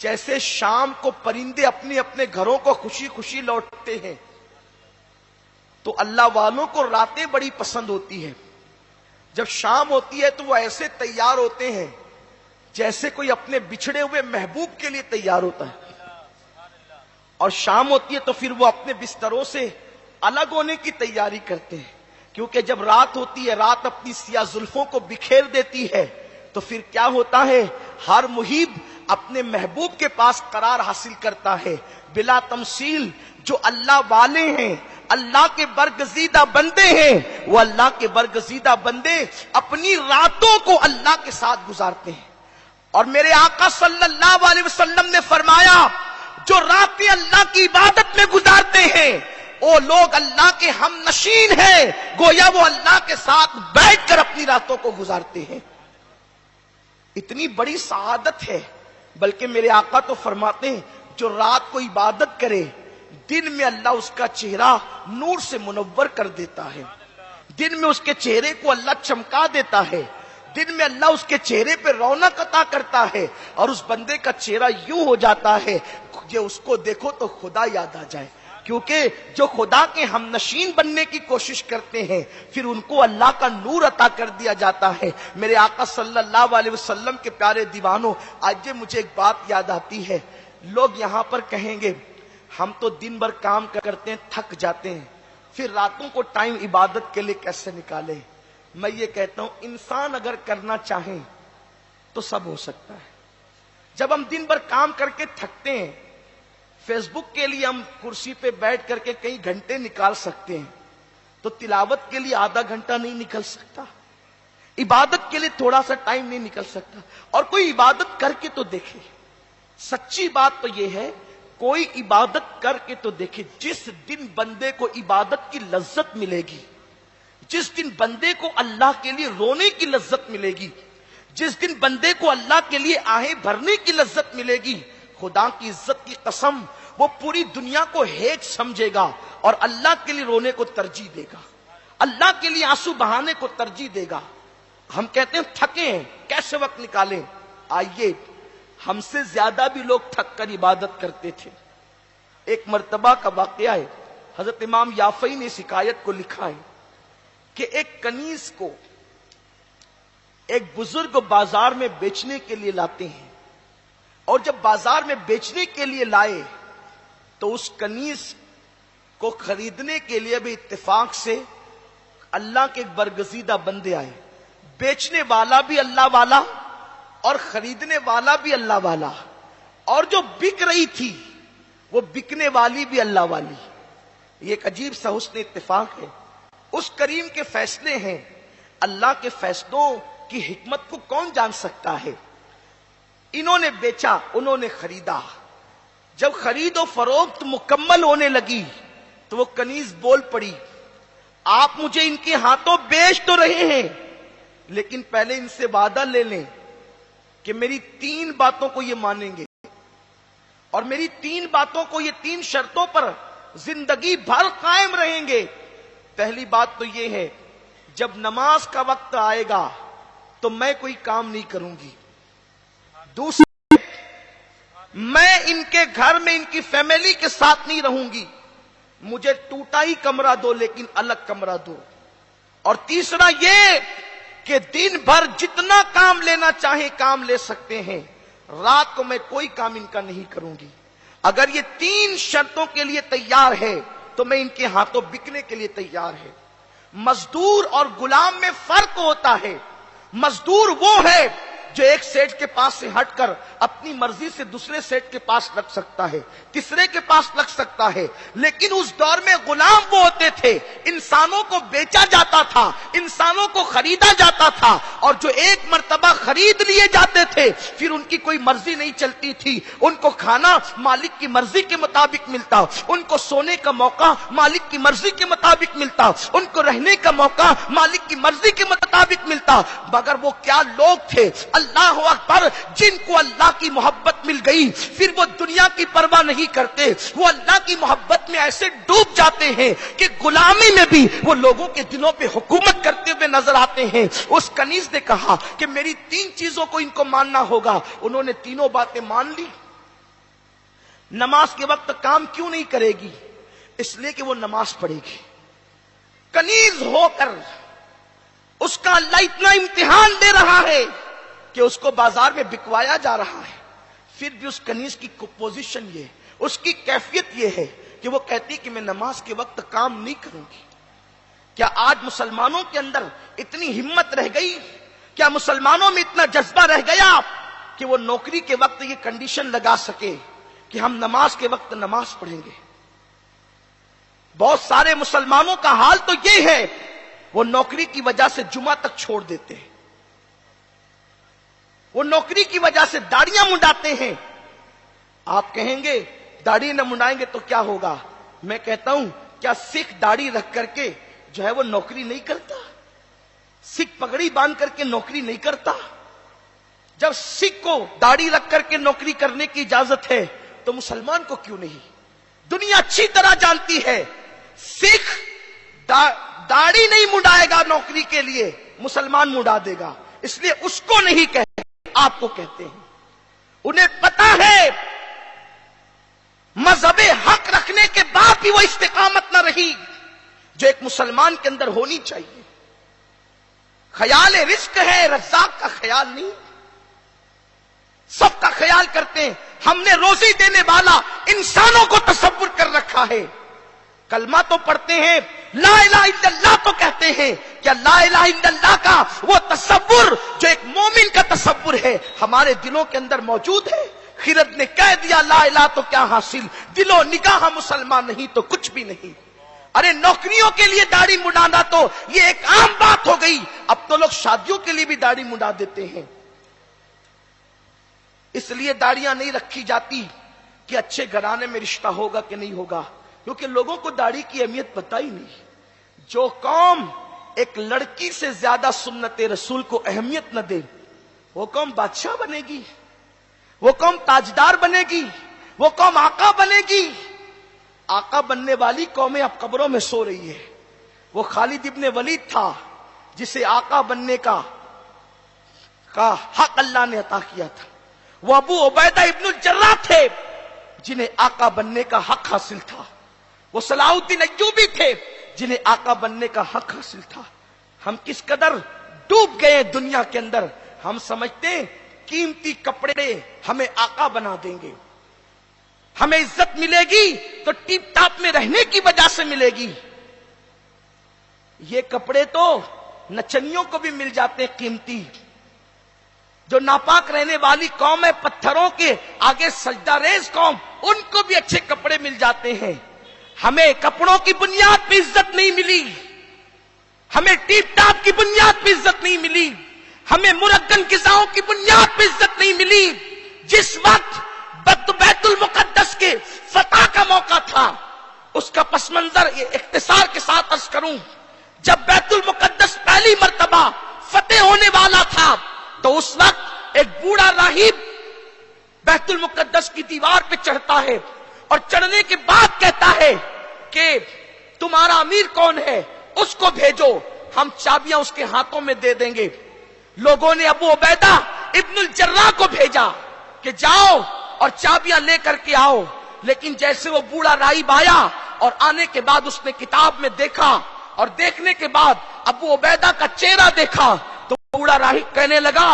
جیسے شام کو پرندے اپنے اپنے گھروں کو خوشی خوشی لوٹتے ہیں تو اللہ والوں کو راتیں بڑی پسند ہوتی ہیں۔ جب شام ہوتی ہے تو وہ ایسے تیار ہوتے ہیں جیسے کوئی اپنے بچھڑے ہوئے محبوب کے لیے تیار ہوتا ہے، اور شام ہوتی ہے تو پھر وہ اپنے بستروں سے الگ ہونے کی تیاری کرتے ہیں، کیونکہ جب رات ہوتی ہے رات اپنی سیاہ زلفوں کو بکھیر دیتی ہے تو پھر کیا ہوتا ہے، ہر محب اپنے محبوب کے پاس قرار حاصل کرتا ہے۔ بلا تمثیل جو اللہ والے ہیں، اللہ کے برگزیدہ بندے ہیں، وہ اللہ کے برگزیدہ بندے اپنی راتوں کو اللہ کے ساتھ گزارتے ہیں۔ اور میرے آقا صلی اللہ علیہ وسلم نے فرمایا جو راتیں اللہ کی عبادت میں گزارتے ہیں وہ لوگ اللہ کے ہم نشین ہیں، گویا وہ اللہ کے ساتھ بیٹھ کر اپنی راتوں کو گزارتے ہیں۔ اتنی بڑی سعادت ہے، بلکہ میرے آقا تو فرماتے ہیں جو رات کو عبادت کرے دن میں اللہ اس کا چہرہ نور سے منور کر دیتا ہے، دن میں اس کے چہرے کو اللہ چمکا دیتا ہے، دن میں اللہ اس کے چہرے پہ رونق عطا کرتا ہے، اور اس بندے کا چہرہ یوں ہو جاتا ہے کہ اس کو دیکھو تو خدا یاد آ جائے۔ کیونکہ جو خدا کے ہم نشین بننے کی کوشش کرتے ہیں پھر ان کو اللہ کا نور عطا کر دیا جاتا ہے۔ میرے آقا صلی اللہ علیہ وسلم کے پیارے دیوانوں، آج مجھے ایک بات یاد آتی ہے۔ لوگ یہاں پر کہیں گے ہم تو دن بھر کام کرتے ہیں، تھک جاتے ہیں، پھر راتوں کو ٹائم عبادت کے لیے کیسے نکالیں؟ میں یہ کہتا ہوں انسان اگر کرنا چاہیں تو سب ہو سکتا ہے۔ جب ہم دن بھر کام کر کے تھکتے ہیں، فیس بک کے لیے ہم کرسی پہ بیٹھ کر کے کئی گھنٹے نکال سکتے ہیں، تو تلاوت کے لیے آدھا گھنٹہ نہیں نکل سکتا؟ عبادت کے لیے تھوڑا سا ٹائم نہیں نکل سکتا؟ اور کوئی عبادت کر کے تو دیکھے۔ سچی بات تو یہ ہے، کوئی عبادت کر کے تو دیکھے۔ جس دن بندے کو عبادت کی لذت ملے گی، جس دن بندے کو اللہ کے لیے رونے کی لذت ملے گی، جس دن بندے کو اللہ کے لیے آہیں بھرنے کی لذت ملے گی، خدا کی عزت کی قسم وہ پوری دنیا کو ہیچ سمجھے گا اور اللہ کے لیے رونے کو ترجیح دے گا، اللہ کے لیے آنسو بہانے کو ترجیح دے گا۔ ہم کہتے ہیں تھکے ہیں، کیسے وقت نکالیں؟ آئیے، ہم سے زیادہ بھی لوگ تھک کر عبادت کرتے تھے۔ ایک مرتبہ کا واقعہ ہے، حضرت امام یافعی نے اس حکایت کو لکھا ہے کہ ایک کنیز کو ایک بزرگ بازار میں بیچنے کے لیے لاتے ہیں، اور جب بازار میں بیچنے کے لیے لائے تو اس کنیز کو خریدنے کے لیے بھی اتفاق سے اللہ کے ایک برگزیدہ بندے آئے، بیچنے والا بھی اللہ والا اور خریدنے والا بھی اللہ والا، اور جو بک رہی تھی وہ بکنے والی بھی اللہ والی۔ یہ ایک عجیب سا حسن اتفاق ہے۔ اس کریم کے فیصلے ہیں، اللہ کے فیصلوں کی حکمت کو کون جان سکتا ہے؟ انہوں نے بیچا، انہوں نے خریدا۔ جب خرید و فروخت مکمل ہونے لگی تو وہ کنیز بول پڑی، آپ مجھے ان کے ہاتھوں بیچ تو رہے ہیں، لیکن پہلے ان سے وعدہ لے لیں کہ میری 3 باتوں کو یہ مانیں گے، اور میری 3 باتوں کو، یہ 3 شرطوں پر زندگی بھر قائم رہیں گے۔ پہلی بات تو یہ ہے، جب نماز کا وقت آئے گا تو میں کوئی کام نہیں کروں گی۔ دوسری، میں ان کے گھر میں ان کی فیملی کے ساتھ نہیں رہوں گی، مجھے ٹوٹا ہی کمرہ دو لیکن الگ کمرہ دو۔ اور تیسرا یہ کہ دن بھر جتنا کام لینا چاہیں کام لے سکتے ہیں، رات کو میں کوئی کام ان کا نہیں کروں گی۔ اگر یہ 3 شرطوں کے لیے تیار ہے تو میں ان کے ہاتھوں بکنے کے لیے تیار ہے۔ مزدور اور غلام میں فرق ہوتا ہے۔ مزدور وہ ہے جو ایک سیٹ کے پاس سے ہٹ کر اپنی مرضی سے دوسرے سیٹ کے پاس لگ سکتا ہے، تیسرے کے پاس لگ سکتا ہے، لیکن اس دور میں غلام وہ ہوتے تھے، انسانوں کو بیچا جاتا تھا، انسانوں کو خریدا جاتا تھا، اور جو ایک مرتبہ خرید لیے جاتے تھے پھر ان کی کوئی مرضی نہیں چلتی تھی۔ ان کو کھانا مالک کی مرضی کے مطابق ملتا، ان کو سونے کا موقع مالک کی مرضی کے مطابق ملتا، ان کو رہنے کا موقع مالک کی مرضی کے مطابق ملتا۔ مگر وہ کیا لوگ تھے، اللہ اکبر، جن کو اللہ کی محبت مل گئی پھر وہ دنیا کی پرواہ نہیں کرتے، وہ اللہ کی محبت میں ایسے ڈوب جاتے ہیں کہ غلامی میں بھی وہ لوگوں کے دلوں پہ حکومت کرتے ہوئے نظر آتے ہیں۔ اس کنیز نے کہا کہ میری 3 چیزوں کو ان کو ماننا ہوگا۔ انہوں نے تینوں باتیں مان لی۔ نماز کے وقت کام کیوں نہیں کرے گی؟ اس لیے کہ وہ نماز پڑھے گی۔ کنیز ہو کر اس کا اللہ اتنا امتحان دے رہا ہے کہ اس کو بازار میں بکوایا جا رہا ہے، پھر بھی اس کنیز کی پوزیشن یہ، اس کی کیفیت یہ ہے کہ وہ کہتی کہ میں نماز کے وقت کام نہیں کروں گی۔ کیا آج مسلمانوں کے اندر اتنی ہمت رہ گئی؟ کیا مسلمانوں میں اتنا جذبہ رہ گیا کہ وہ نوکری کے وقت یہ کنڈیشن لگا سکے کہ ہم نماز کے وقت نماز پڑھیں گے؟ بہت سارے مسلمانوں کا حال تو یہ ہے، وہ نوکری کی وجہ سے جمعہ تک چھوڑ دیتے ہیں، وہ نوکری کی وجہ سے داڑیاں منڈاتے ہیں۔ آپ کہیں گے داڑھی نہ منڈائیں گے تو کیا ہوگا؟ میں کہتا ہوں کیا سکھ داڑھی رکھ کر کے جو ہے وہ نوکری نہیں کرتا؟ سکھ پگڑی باندھ کر کے نوکری نہیں کرتا؟ جب سکھ کو داڑھی رکھ کر کے نوکری کرنے کی اجازت ہے تو مسلمان کو کیوں نہیں؟ دنیا اچھی طرح جانتی ہے سکھ داڑھی نہیں منڈائے گا نوکری کے لیے، مسلمان منڈا دے گا، اس لیے اس کو نہیں کہتے، آپ کو کہتے ہیں۔ انہیں پتا ہے مذہب حق رکھنے کے بعد بھی وہ استقامت نہ رہی جو ایک مسلمان کے اندر ہونی چاہیے. خیال رزق ہے، رزاق کا خیال نہیں. سب کا خیال کرتے ہیں. ہم نے روزی دینے والا انسانوں کو تصور کر رکھا ہے. کلمہ تو پڑھتے ہیں، لا الہ الا اللہ تو کہتے ہیں. کیا لا الہ الا اللہ کا وہ تصور جو ایک مومن کا تصور ہے ہمارے دلوں کے اندر موجود ہے؟ خرد نے کہہ دیا لا الہ تو کیا حاصل، دل و نگاہ مسلمان نہیں تو کچھ بھی نہیں. ارے نوکریوں کے لیے داڑھی مڈانا تو یہ ایک عام بات ہو گئی. اب تو لوگ شادیوں کے لیے بھی داڑھی مڈا دیتے ہیں. اس لیے داڑیاں نہیں رکھی جاتی کہ اچھے گھرانے میں رشتہ ہوگا کہ نہیں ہوگا، کیونکہ لوگوں کو داڑھی کی اہمیت پتہ ہی نہیں. جو قوم ایک لڑکی سے زیادہ سنت رسول کو اہمیت نہ دے وہ قوم بادشاہ بنے گی، وہ قوم تاجدار بنے گی، وہ قوم آقا بنے گی. آقا بننے والی قومیں اب قبروں میں سو رہی ہے. وہ خالد ابن ولید تھا جسے آقا بننے کا حق اللہ نے عطا کیا تھا. وہ ابو عبیدہ ابن الجراح تھے جنہیں آقا بننے کا حق حاصل تھا. وہ صلاح الدین ایوبی تھے جنہیں آقا بننے کا حق حاصل تھا. ہم کس قدر ڈوب گئے دنیا کے اندر. ہم سمجھتے ہیں قیمتی کپڑے ہمیں آقا بنا دیں گے، ہمیں عزت ملے گی تو ٹیپ ٹاپ میں رہنے کی وجہ سے ملے گی. یہ کپڑے تو نچنیوں کو بھی مل جاتے ہیں قیمتی. جو ناپاک رہنے والی قوم ہے، پتھروں کے آگے سجدہ ریز قوم، ان کو بھی اچھے کپڑے مل جاتے ہیں. ہمیں کپڑوں کی بنیاد پہ عزت نہیں ملی، ہمیں ٹیپ ٹاپ کی بنیاد پہ عزت نہیں ملی، ہمیں مرگن غذاؤں کی بنیاد پہ عزت نہیں ملی. جس وقت بیت المقدس کے فتح کا موقع تھا، اس کا پس منظر اختصار کے ساتھ عرض کروں. جب بیت المقدس پہلی مرتبہ فتح ہونے والا تھا تو اس وقت ایک بوڑھا راہب بیت المقدس کی دیوار پہ چڑھتا ہے اور چڑھنے کے بعد کہتا ہے کہ تمہارا امیر کون ہے، اس کو بھیجو، ہم چابیاں اس کے ہاتھوں میں دے دیں گے. لوگوں نے ابو عبیدہ ابن الجراح کو بھیجا کہ جاؤ اور چابیاں لے کر کے آؤ. لیکن جیسے وہ بوڑھا راہب آیا اور آنے کے بعد اس نے کتاب میں دیکھا اور دیکھنے کے بعد ابو عبیدہ کا چہرہ دیکھا تو بوڑھا راہب کہنے لگا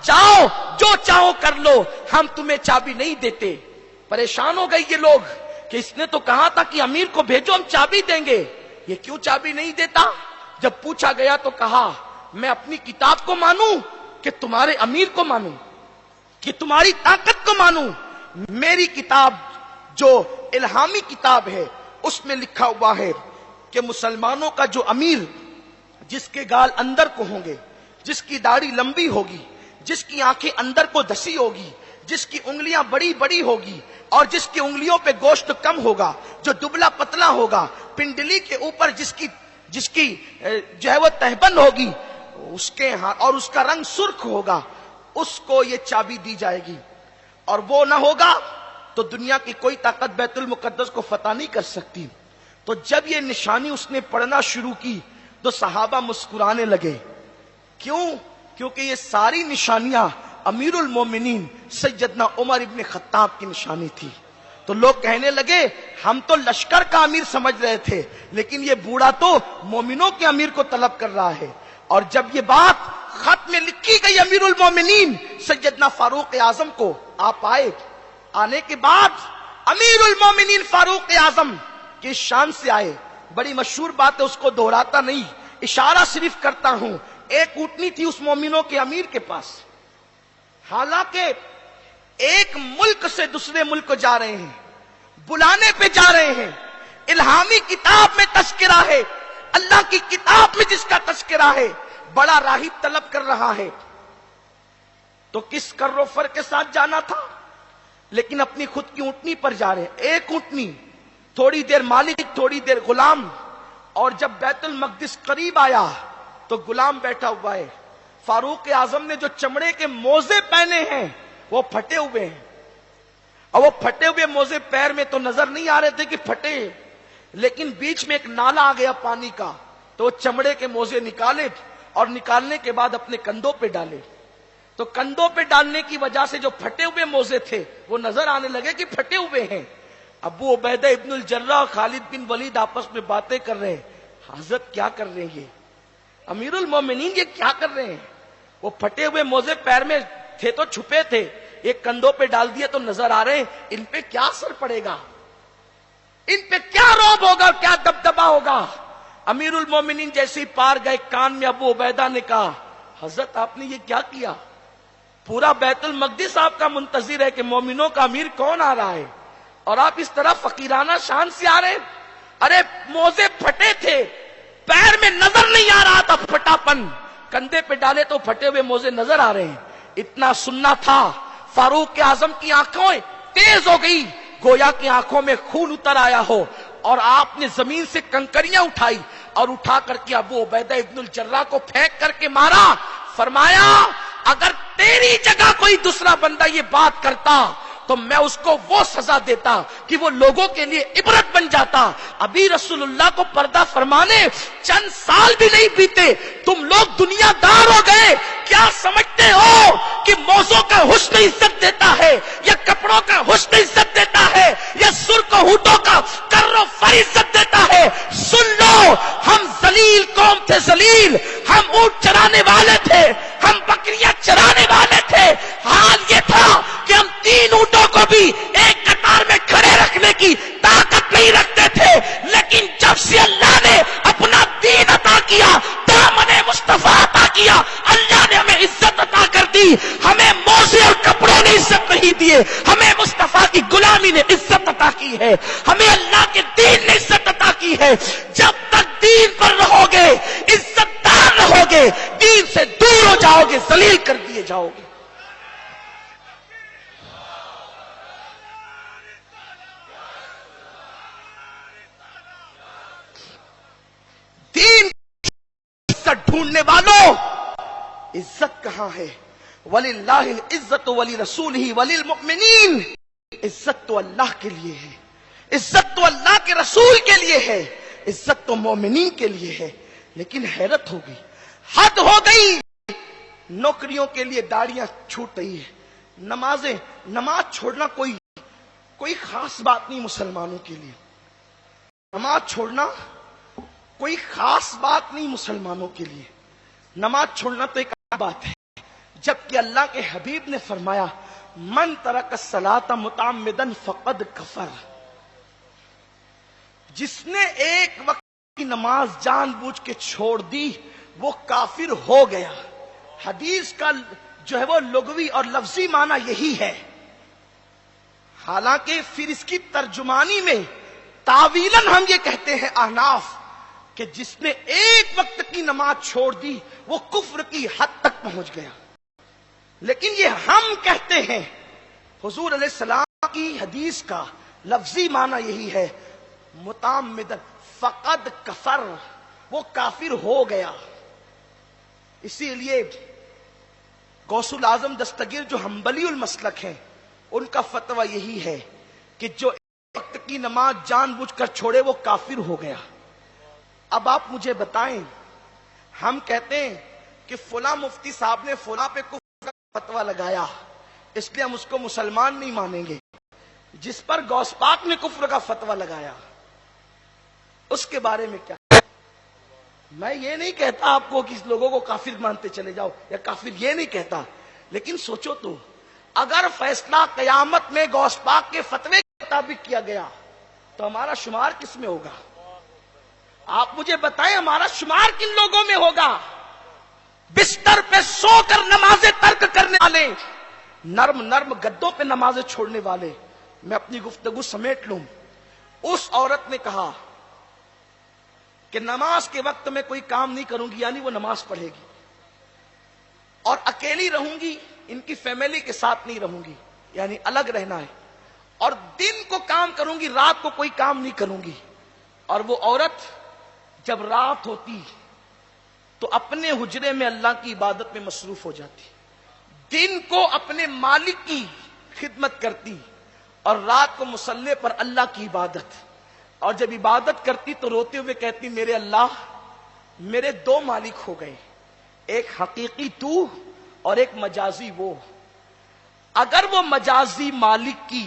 جاؤ جو چاہو کر لو، ہم تمہیں چابی نہیں دیتے. پریشان ہو گئی یہ لوگ کہ اس نے تو کہا تھا کہ امیر کو بھیجو ہم چابی دیں گے، یہ کیوں چابی نہیں دیتا؟ جب پوچھا گیا تو کہا میں اپنی کتاب کو مانوں کہ تمہارے امیر کو مانوں، کہ تمہاری طاقت کو مانوں؟ میری کتاب جو الہامی کتاب ہے اس میں لکھا ہوا ہے کہ مسلمانوں کا جو امیر، جس کے گال اندر کو ہوں گے، جس کی داڑھی لمبی ہوگی، جس کی آنکھیں اندر کو دسی ہوگی، جس کی انگلیاں بڑی بڑی ہوگی اور جس کی انگلیوں پہ گوشت کم ہوگا، جو دبلا پتلا ہوگا، پنڈلی کے اوپر جس کی جو ہے وہ تہبند ہوگی اس کے اور اس کا رنگ سرخ ہوگا، اس کو یہ چابی دی جائے گی. اور وہ نہ ہوگا تو دنیا کی کوئی طاقت بیت المقدس کو فتح نہیں کر سکتی. تو جب یہ نشانی اس نے پڑھنا شروع کی تو صحابہ مسکرانے لگے. کیوں؟ کیونکہ یہ ساری نشانیاں امیر المومنین سیدنا عمر ابن خطاب کی نشانی تھی. تو لوگ کہنے لگے ہم تو لشکر کا امیر سمجھ رہے تھے، لیکن یہ بوڑھا تو مومنوں کے امیر کو طلب کر رہا ہے. اور جب یہ بات خط میں لکھی گئی امیر المومنین سیدنا فاروق اعظم کو، آپ آئے، آنے کے بعد امیر المومنین فاروق اعظم کی شان سے آئے. بڑی مشہور بات ہے، اس کو دہراتا نہیں، اشارہ صرف کرتا ہوں. ایک اونٹنی تھی اس مومنوں کے امیر کے پاس، حالانکہ ایک ملک سے دوسرے ملک کو جا رہے ہیں، بلانے پہ جا رہے ہیں، الہامی کتاب میں تذکرہ ہے، اللہ کی کتاب میں جس کا تذکرہ ہے، بڑا راہب طلب کر رہا ہے. تو کس کر و فر کے ساتھ جانا تھا، لیکن اپنی خود کی اونٹنی پر جا رہے ہیں. ایک اونٹنی، تھوڑی دیر مالک، تھوڑی دیر غلام. اور جب بیت المقدس قریب آیا تو غلام بیٹھا ہوا ہے. فاروق اعظم نے جو چمڑے کے موزے پہنے ہیں وہ پھٹے ہوئے ہیں، اور وہ پھٹے ہوئے موزے پیر میں تو نظر نہیں آ رہے تھے کہ پھٹے، لیکن بیچ میں ایک نالا آ گیا پانی کا، تو وہ چمڑے کے موزے نکالے اور نکالنے کے بعد اپنے کندھوں پہ ڈالے. تو کندھوں پہ ڈالنے کی وجہ سے جو پھٹے ہوئے موزے تھے وہ نظر آنے لگے کہ پھٹے ہوئے ہیں. ابو عبیدہ ابن الجرہ اور خالد بن ولید آپس میں باتیں کر رہے ہیں، حضرت کیا کر رہے ہیں یہ امیر المومنین، یہ کیا کر رہے ہیں؟ وہ پھٹے ہوئے موزے پیر میں تھے تو چھپے تھے، ایک کندھوں پہ ڈال دیا تو نظر آ رہے ہیں، ان پہ کیا اثر پڑے گا، ان پہ کیا رعب ہوگا، کیا دبدبا ہوگا؟ امیر المومنین جیسے ہی پار گئے، کان میں ابو عبیدہ نے کہا حضرت آپ نے یہ کیا کیا؟ پورا بیت المقدس آپ کا منتظر ہے کہ مومنوں کا امیر کون آ رہا ہے، اور آپ اس طرح فقیرانہ شان سے آ رہے؟ ارے موزے پھٹے تھے، پیر میں نظر نہیں آ رہا تھا پھٹا پن، کندھے پہ ڈالے تو پھٹے ہوئے موزے نظر آ رہے ہیں۔ اتنا سننا تھا، فاروق اعظم کی آنکھوں تیز ہو گئی، گویا کی آنکھوں میں خون اتر آیا ہو، اور آپ نے زمین سے کنکریاں اٹھائی اور اٹھا کر کے ابو عبیدہ ابن الجرہ کو پھینک کر کے مارا۔ فرمایا اگر تیری جگہ کوئی دوسرا بندہ یہ بات کرتا تو میں اس کو وہ سزا دیتا کہ وہ لوگوں کے لیے عبرت بن جاتا۔ ابھی رسول اللہ کو پردہ فرمانے چند سال بھی نہیں بیتے، تم لوگ دنیا دار ہو گئے۔ کیا سمجھتے ہو کہ موزوں کا حسن عزت دیتا ہے، یا کپڑوں کا حسن عزت دیتا ہے، یا سرخ ہونٹوں کا کر و فر عزت دیتا ہے؟ سن لو، ہم ذلیل قوم تھے، ذلیل، ہم اونٹ چرانے والے تھے، ہم بکریاں چرانے والے تھے۔ حال یہ تھا کہ ہم 3 اونٹوں کو بھی ایک قطار میں کھڑے رکھنے کی طاقت نہیں رکھتے تھے، لیکن جب سے اللہ نے اپنا دین عطا کیا، دامن مصطفیٰ عطا کیا، اللہ نے ہمیں عزت عطا کر دی۔ ہمیں موزے اور کپڑوں نے عزت نہیں دیے، ہمیں مصطفیٰ کی غلامی نے عزت عطا کی ہے، ہمیں اللہ کے دین نے عزت عطا کی ہے۔ جب تک دین پر رہو گے، عزت دار رہو گے، دین سے دور ہو جاؤ گے، ذلیل کر دیے جاؤ گے۔ دین عزت ڈھونڈنے والوں، عزت کہاں ہے؟ وَلِلَّهِ الْعِزَّةُ وَلِرَسُولِهِ وَلِلْمُؤْمِنِينَ، عزت تو اللہ کے لیے ہے، عزت تو اللہ کے رسول کے لیے ہے، عزت تو مومنین کے لیے ہے۔ لیکن حیرت ہو گئی، حد ہو گئی، نوکریوں کے لیے داڑیاں چھوٹ رہی ہے، نماز چھوڑنا کوئی خاص بات نہیں مسلمانوں کے لیے، نماز چھوڑنا کوئی خاص بات نہیں مسلمانوں کے لیے، نماز چھوڑنا تو ایک بات ہے، جبکہ اللہ کے حبیب نے فرمایا من ترک الصلاۃ متعمدا فقد کفر، جس نے ایک وقت کی نماز جان بوجھ کے چھوڑ دی وہ کافر ہو گیا۔ حدیث کا جو ہے وہ لغوی اور لفظی معنی یہی ہے، حالانکہ پھر اس کی ترجمانی میں تاویلاً ہم یہ کہتے ہیں احناف کہ جس نے ایک وقت کی نماز چھوڑ دی وہ کفر کی حد تک پہنچ گیا، لیکن یہ ہم کہتے ہیں حضور علیہ السلام کی حدیث کا لفظی معنی یہی ہے متعمدن فقد کفر، وہ کافر ہو گیا۔ اسی لیے غوث الاعظم دستگیر جو حنبلی المسلک ہیں ان کا فتویٰ یہی ہے کہ جو ایک وقت کی نماز جان بوجھ کر چھوڑے وہ کافر ہو گیا۔ اب آپ مجھے بتائیں، ہم کہتے ہیں کہ فلاں مفتی صاحب نے فلاں پہ کفر کا فتویٰ لگایا اس لیے ہم اس کو مسلمان نہیں مانیں گے، جس پر غوث پاک نے کفر کا فتویٰ لگایا اس کے بارے میں کیا؟ میں یہ نہیں کہتا آپ کو کہ اس لوگوں کو کافر مانتے چلے جاؤ یا کافر، یہ نہیں کہتا، لیکن سوچو تو اگر فیصلہ قیامت میں غوث پاک کے فتوے کے مطابق کیا گیا تو ہمارا شمار کس میں ہوگا؟ آپ مجھے بتائیں ہمارا شمار کن لوگوں میں ہوگا؟ بستر پہ سو کر نمازیں ترک کرنے والے، نرم گدوں پہ نمازیں چھوڑنے والے۔ میں اپنی گفتگو سمیٹ لوں، اس عورت نے کہا کہ نماز کے وقت میں کوئی کام نہیں کروں گی، یعنی وہ نماز پڑھے گی، اور اکیلی رہوں گی، ان کی فیملی کے ساتھ نہیں رہوں گی، یعنی الگ رہنا ہے، اور دن کو کام کروں گی، رات کو کوئی کام نہیں کروں گی۔ اور وہ عورت جب رات ہوتی تو اپنے حجرے میں اللہ کی عبادت میں مصروف ہو جاتی، دن کو اپنے مالک کی خدمت کرتی اور رات کو مصلی پر اللہ کی عبادت، اور جب عبادت کرتی تو روتے ہوئے کہتی میرے اللہ میرے 2 مالک ہو گئے، ایک حقیقی تو اور ایک مجازی وہ۔ اگر وہ مجازی مالک کی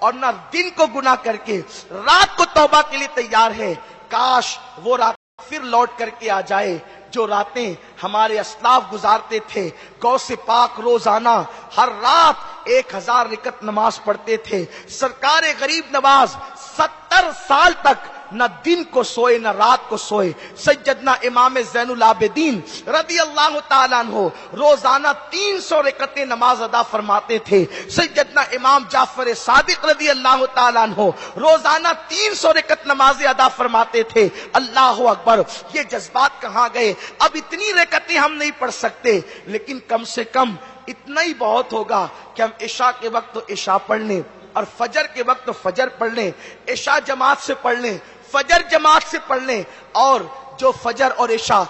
اور نہ دن کو گناہ کر کے رات کو توبہ کے لیے تیار ہے، کاش وہ رات پھر لوٹ کر کے آ جائے جو راتیں ہمارے اسلاف گزارتے تھے۔ غوث پاک روزانہ ہر رات 1000 رکعت نماز پڑھتے تھے۔ سرکار غریب نواز 70 سال تک نہ دن کو سوئے نہ رات کو سوئے۔ سیدنا امام زین العابدین رضی اللہ تعالیٰ عنہ روزانہ 300 رکعتیں نماز ادا فرماتے تھے۔ سیدنا امام جعفر صادق رضی اللہ تعالیٰ عنہ روزانہ 300 رکعت نماز ادا فرماتے تھے۔ اللہ اکبر، یہ جذبات کہاں گئے؟ اب اتنی رکعتیں ہم نہیں پڑھ سکتے، لیکن کم سے کم اتنا ہی بہت ہوگا کہ ہم عشاء کے وقت تو عشاء پڑھ لیں اور فجر کے وقت تو فجر پڑھ لیں، عشاء جماعت سے پڑھ لیں، فجر جماعت سے پڑھ لیں، اور جو فجر اور عشاء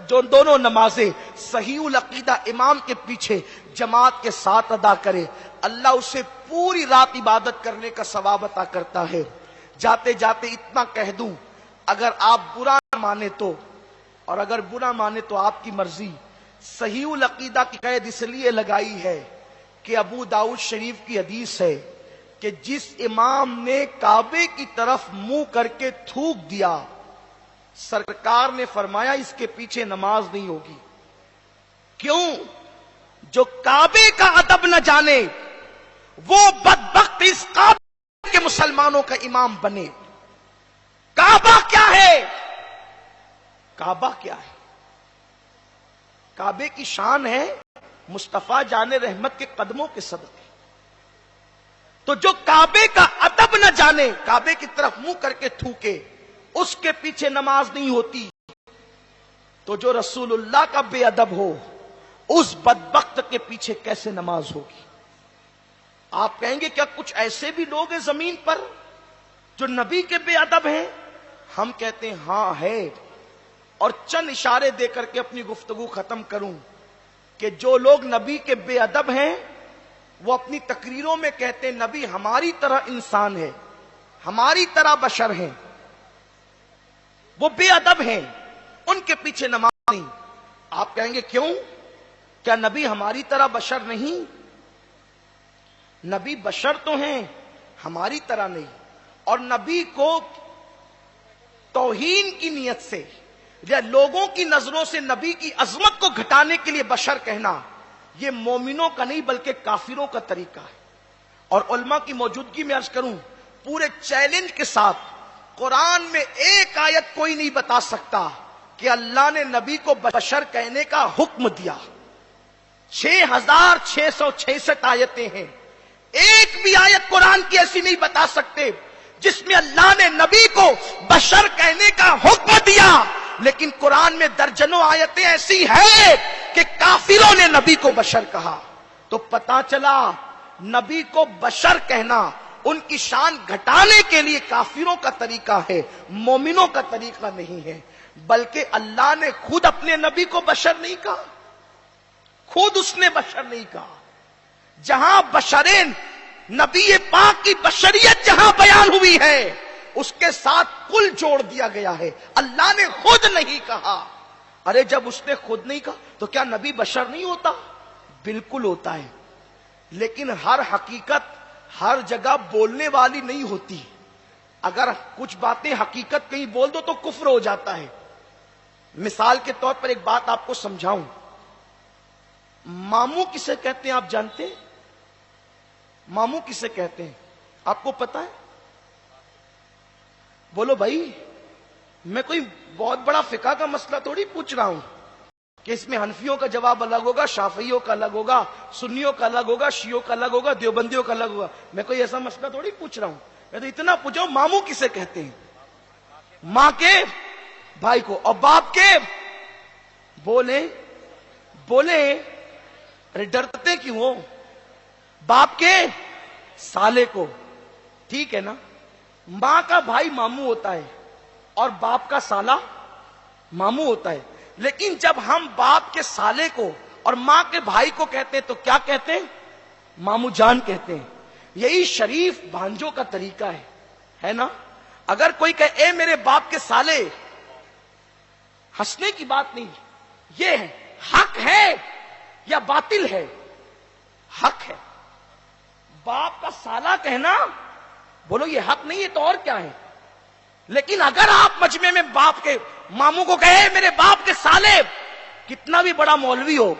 دونوں نمازیں صحیح العقیدہ امام کے پیچھے جماعت کے ساتھ ادا کرے، اللہ اسے پوری رات عبادت کرنے کا ثواب عطا کرتا ہے۔ جاتے جاتے اتنا کہہ دوں، اگر آپ برا مانے تو، اور اگر برا مانے تو آپ کی مرضی، صحیح العقیدہ کی قید اس لیے لگائی ہے کہ ابو داؤد شریف کی حدیث ہے کہ جس امام نے کعبے کی طرف منہ کر کے تھوک دیا، سرکار نے فرمایا اس کے پیچھے نماز نہیں ہوگی۔ کیوں؟ جو کعبے کا ادب نہ جانے وہ بدبخت اس کعبے کے مسلمانوں کا امام بنے۔ کعبہ کیا ہے؟ کعبہ کیا ہے؟ کعبے کی شان ہے مصطفیٰ جان رحمت کے قدموں کے صدقے۔ تو جو کعبے کا ادب نہ جانے، کعبے کی طرف منہ کر کے تھوکے، اس کے پیچھے نماز نہیں ہوتی۔ تو جو رسول اللہ کا بے ادب ہو، اس بدبخت کے پیچھے کیسے نماز ہوگی؟ آپ کہیں گے کیا کچھ ایسے بھی لوگ ہیں زمین پر جو نبی کے بے ادب ہیں؟ ہم کہتے ہیں ہاں ہے، اور چند اشارے دے کر کے اپنی گفتگو ختم کروں کہ جو لوگ نبی کے بے ادب ہیں وہ اپنی تقریروں میں کہتے ہیں نبی ہماری طرح انسان ہے، ہماری طرح بشر ہیں، وہ بے ادب ہیں، ان کے پیچھے نماز نہیں۔ آپ کہیں گے کیوں؟ کیا نبی ہماری طرح بشر نہیں؟ نبی بشر تو ہیں، ہماری طرح نہیں۔ اور نبی کو توہین کی نیت سے یا لوگوں کی نظروں سے نبی کی عظمت کو گھٹانے کے لیے بشر کہنا، یہ مومنوں کا نہیں بلکہ کافروں کا طریقہ ہے۔ اور علماء کی موجودگی میں عرض کروں، پورے چیلنج کے ساتھ قرآن میں ایک آیت کوئی نہیں بتا سکتا کہ اللہ نے نبی کو بشر کہنے کا حکم دیا۔ 6666 آیتیں ہیں، ایک بھی آیت قرآن کی ایسی نہیں بتا سکتے جس میں اللہ نے نبی کو بشر کہنے کا حکم دیا۔ لیکن قرآن میں درجنوں آیتیں ایسی ہیں کہ کافروں نے نبی کو بشر کہا۔ تو پتا چلا نبی کو بشر کہنا ان کی شان گھٹانے کے لیے کافروں کا طریقہ ہے، مومنوں کا طریقہ نہیں ہے۔ بلکہ اللہ نے خود اپنے نبی کو بشر نہیں کہا، خود اس نے بشر نہیں کہا۔ جہاں بشرین نبی پاک کی بشریت جہاں بیان ہوئی ہے اس کے ساتھ کل جوڑ دیا گیا ہے، اللہ نے خود نہیں کہا۔ ارے جب اس نے خود نہیں کہا تو کیا نبی بشر نہیں ہوتا؟ بالکل ہوتا ہے، لیکن ہر حقیقت ہر جگہ بولنے والی نہیں ہوتی۔ اگر کچھ باتیں حقیقت کہیں بول دو تو کفر ہو جاتا ہے۔ مثال کے طور پر ایک بات آپ کو سمجھاؤں، ماموں کسے کہتے ہیں آپ جانتے ہیں؟ ماموں کسے کہتے ہیں آپ کو پتا ہے؟ بولو بھائی، میں کوئی بہت بڑا فقہ کا مسئلہ تھوڑی پوچھ رہا ہوں کہ اس میں حنفیوں کا جواب الگ ہوگا، شافعیوں کا الگ ہوگا، سنیوں کا الگ ہوگا، شیعوں کا الگ ہوگا، دیوبندیوں کا الگ ہوگا۔ میں کوئی ایسا مسئلہ تھوڑی پوچھ رہا ہوں، میں تو اتنا پوچھا ہوں ماموں کسے کہتے ہیں؟ ماں کے بھائی کو، اور باپ کے بولے ارے ڈرتے کیوں ہو؟ باپ کے سالے کو، ٹھیک ہے نا؟ ماں کا بھائی ماموں ہوتا ہے اور باپ کا سالا ماموں ہوتا ہے، لیکن جب ہم باپ کے سالے کو اور ماں کے بھائی کو کہتے ہیں تو کیا کہتے ہیں؟ ماموں جان کہتے ہیں۔ یہی شریف بھانجوں کا طریقہ ہے نا؟ اگر کوئی کہے اے میرے باپ کے سالے، ہنسنے کی بات نہیں، یہ حق ہے یا باطل ہے؟ حق ہے۔ باپ کا سالہ کہنا، بولو یہ حق نہیں ہے تو اور کیا ہے؟ لیکن اگر آپ مجمع میں باپ کے ماموں کو کہے میرے باپ کے سالے، کتنا بھی بڑا مولوی ہو،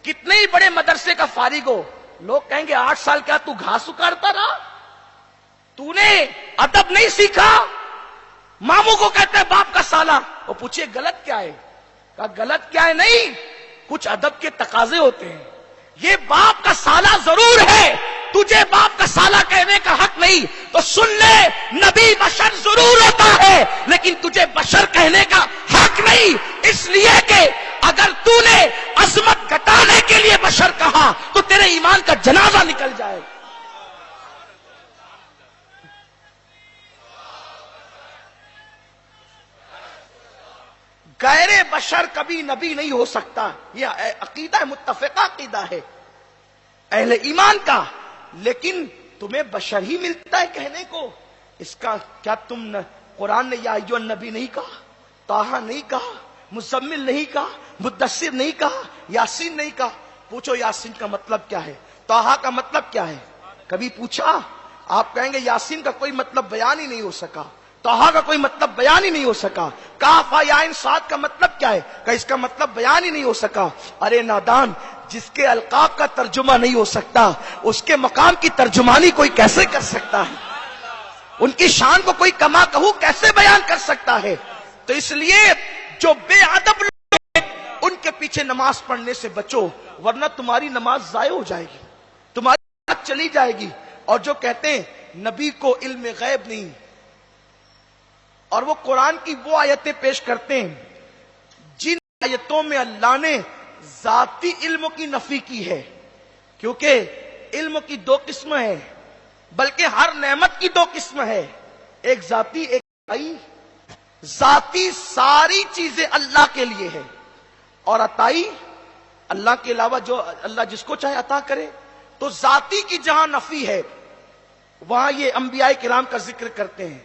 کتنے ہی بڑے مدرسے کا فارغ ہو، لوگ کہیں گے 8 سال کیا تو گھاس اکاڑتا رہا، تو نے ادب نہیں سیکھا؟ ماموں کو کہتے ہیں باپ کا سالہ، وہ پوچھے غلط کیا ہے؟ کہا غلط کیا ہے نہیں، کچھ ادب کے تقاضے ہوتے ہیں، یہ باپ کا سالہ ضرور ہے، تجھے باپ کا سالہ کہنے کا حق نہیں، تو سن لے نبی بشر ضرور ہوتا ہے لیکن تجھے بشر کہنے کا حق نہیں، اس لیے کہ اگر تو نے عظمت گھٹانے کے لیے بشر کہا تو تیرے ایمان کا جنازہ نکل جائے گا۔ غیر بشر کبھی نبی نہیں ہو سکتا، یہ عقیدہ متفقہ عقیدہ ہے اہل ایمان کا، لیکن تمہیں بشر ہی ملتا ہے کہنے کو، اس کا کیا تم قرآن نے یا ایھا النبی نہیں کہا، طٰہٰ نہیں کہا، مزمل نہیں کہا، مدثر نہیں کہا، یاسین نہیں کہا؟ پوچھو یاسین کا مطلب کیا ہے، طٰہٰ کا مطلب کیا ہے؟ کبھی پوچھا؟ آپ کہیں گے یاسین کا کوئی مطلب بیان ہی نہیں ہو سکا، طٰہٰ کا کوئی مطلب بیان ہی نہیں ہو سکا، کاف یا عین صاد کا مطلب کیا ہے؟ کہ اس کا مطلب بیان ہی نہیں ہو سکا۔ ارے نادان، جس کے القاب کا ترجمہ نہیں ہو سکتا اس کے مقام کی ترجمانی کوئی کیسے کر سکتا ہے؟ ان کی شان کو کوئی کما کہو کیسے بیان کر سکتا ہے؟ تو اس لیے جو بے ادب لوگ ہیں ان کے پیچھے نماز پڑھنے سے بچو، ورنہ تمہاری نماز ضائع ہو جائے گی، تمہاری نماز چلی جائے گی۔ اور جو کہتے ہیں نبی کو علم غیب نہیں، اور وہ قرآن کی وہ آیتیں پیش کرتے ہیں جن آیتوں میں اللہ نے ذاتی علم کی نفی کی ہے، کیونکہ علم کی 2 قسم ہے، بلکہ ہر نعمت کی 2 قسم ہے، ایک ذاتی ایک عطائی۔ ذاتی ساری چیزیں اللہ کے لیے ہے، اور عطائی اللہ کے علاوہ جو اللہ جس کو چاہے عطا کرے۔ تو ذاتی کی جہاں نفی ہے وہاں یہ انبیاء کرام کا ذکر کرتے ہیں،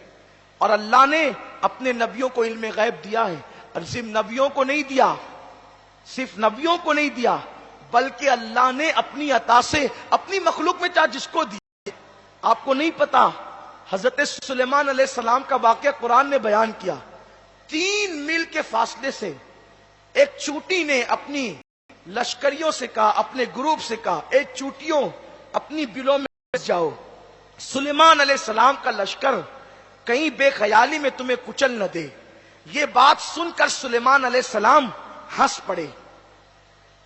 اور اللہ نے اپنے نبیوں کو علم غیب دیا ہے، اور صرف نبیوں کو نہیں دیا، صرف نبیوں کو نہیں دیا، بلکہ اللہ نے اپنی عطا سے اپنی مخلوق میں چاہے جس کو دیا۔ آپ کو نہیں پتا حضرت سلیمان علیہ السلام کا واقعہ قرآن نے بیان کیا، 3 میل کے فاصلے سے ایک چونٹی نے اپنی لشکریوں سے کہا، اپنے گروپ سے کہا، اے چونٹیوں اپنی بلوں میں گھس جاؤ، سلیمان علیہ السلام کا لشکر کہیں بے خیالی میں تمہیں کچل نہ دے۔ یہ بات سن کر سلیمان علیہ السلام ہنس پڑے۔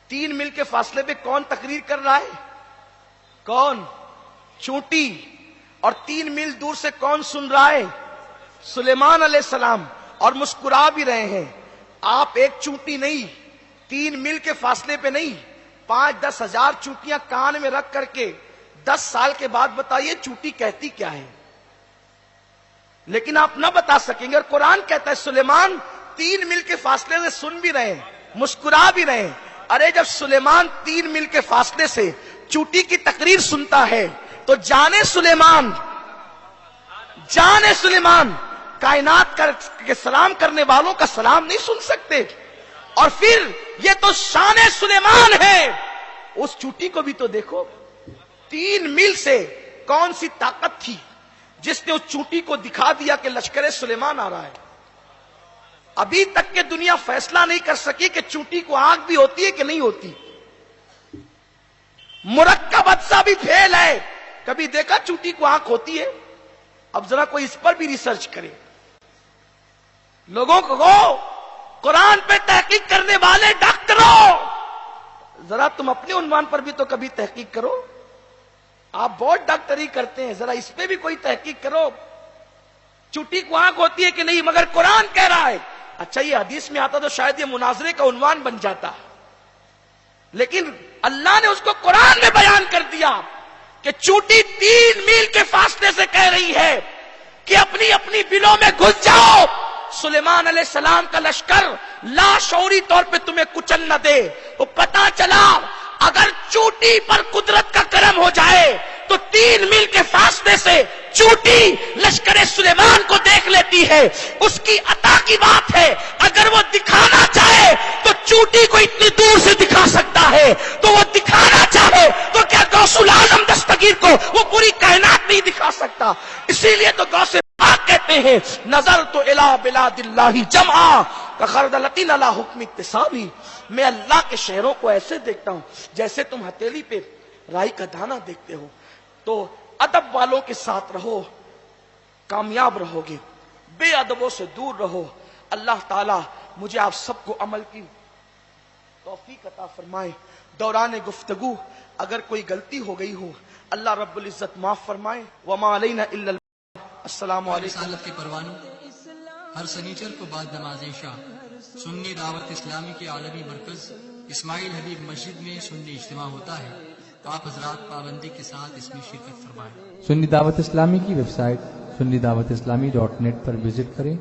3 میل کے فاصلے پہ کون تقریر کر رہا ہے؟ کون؟ چونٹی۔ اور 3 میل دور سے کون سن رہا ہے؟ سلیمان علیہ السلام، اور مسکرا بھی رہے ہیں۔ آپ ایک چونٹی نہیں، 3 میل کے فاصلے پہ نہیں، 5-10 ہزار چونٹیاں کان میں رکھ کر کے 10 سال کے بعد بتائیے چونٹی کہتی کیا ہے؟ لیکن آپ نہ بتا سکیں گے۔ اور قرآن کہتا ہے سلیمان 3 میل کے فاصلے سے سن بھی رہے ہیں، مسکرا بھی رہے ہیں۔ ارے جب سلیمان 3 میل کے فاصلے سے چونٹی کی تقریر سنتا ہے تو جانے سلیمان کائنات کے سلام کرنے والوں کا سلام نہیں سن سکتے؟ اور پھر یہ تو شان سلیمان ہے، اس چونٹی کو بھی تو دیکھو، 3 میل سے کون سی طاقت تھی جس نے اس چونٹی کو دکھا دیا کہ لشکر سلیمان آ رہا ہے۔ ابھی تک کہ دنیا فیصلہ نہیں کر سکی کہ چونٹی کو آنکھ بھی ہوتی ہے کہ نہیں ہوتی۔ مرکب اجزا بھی فیل ہے، کبھی دیکھا چونٹی کو آنکھ ہوتی ہے؟ اب ذرا کوئی اس پر بھی ریسرچ کرے۔ لوگوں کو قرآن پہ تحقیق کرنے والے ڈاکٹروں، ذرا تم اپنے عنوان پر بھی تو کبھی تحقیق کرو۔ آپ بہت ڈاکٹری کرتے ہیں، ذرا اس پہ بھی کوئی تحقیق کرو، چونٹی کو آنکھ ہوتی ہے کہ نہیں؟ مگر قرآن کہہ رہا ہے۔ اچھا یہ حدیث میں آتا تو شاید یہ مناظرے کا عنوان بن جاتا، لیکن اللہ نے اس کو قرآن میں بیان کر دیا کہ چونٹی 3 میل کے فاصلے سے کہہ رہی ہے کہ اپنی اپنی بلوں میں گھس جاؤ، سلیمان علیہ السلام کا لشکر لاشعوری طور پہ تمہیں کچل نہ دے۔ وہ پتا چلا اگر چونٹی پر قدرت کا کرم ہو جائے تو 3 میل کے فاصلے سے چونٹی لشکر سلیمان کو دیکھ لیتی ہے، اس کی عطا کی بات ہے۔ اگر وہ دکھانا چاہے تو چونٹی کو اتنی دور سے دکھا سکتا ہے، تو وہ دکھانا چاہے تو کیا غوث العظم دستگیر کو وہ پوری کائنات نہیں دکھا سکتا. اسی لیے تو غوث پاک کہتے ہیں نظر تو الی بلاد اللہ جمعا کخردلۃ علی حکم اکتسابی. میں اللہ کے شہروں کو ایسے دیکھتا ہوں جیسے تم ہتھیلی پہ رائی کا دانہ دیکھتے ہو. تو ادب والوں کے ساتھ رہو، کامیاب رہو گے. بے ادبوں سے دور رہو. اللہ تعالی مجھے آپ سب کو عمل کی توفیق عطا فرمائے. دوران گفتگو اگر کوئی غلطی ہو گئی ہو اللہ رب العزت معاف فرمائے. وما علینا الا السلام علیکم. رسالت کے پروانوں ہر سنیچر کو بعد نماز عشاء سنی دعوت اسلامی کے عالمی مرکز اسماعیل حبیب مسجد میں سنی اجتماع ہوتا ہے. آپ حضرات پابندی کے ساتھ اس میں شرکت فرمائیں. سنی دعوت اسلامی کی website sunni dawat islami.net پر وزٹ کریں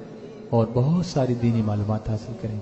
اور بہت ساری دینی معلومات حاصل کریں.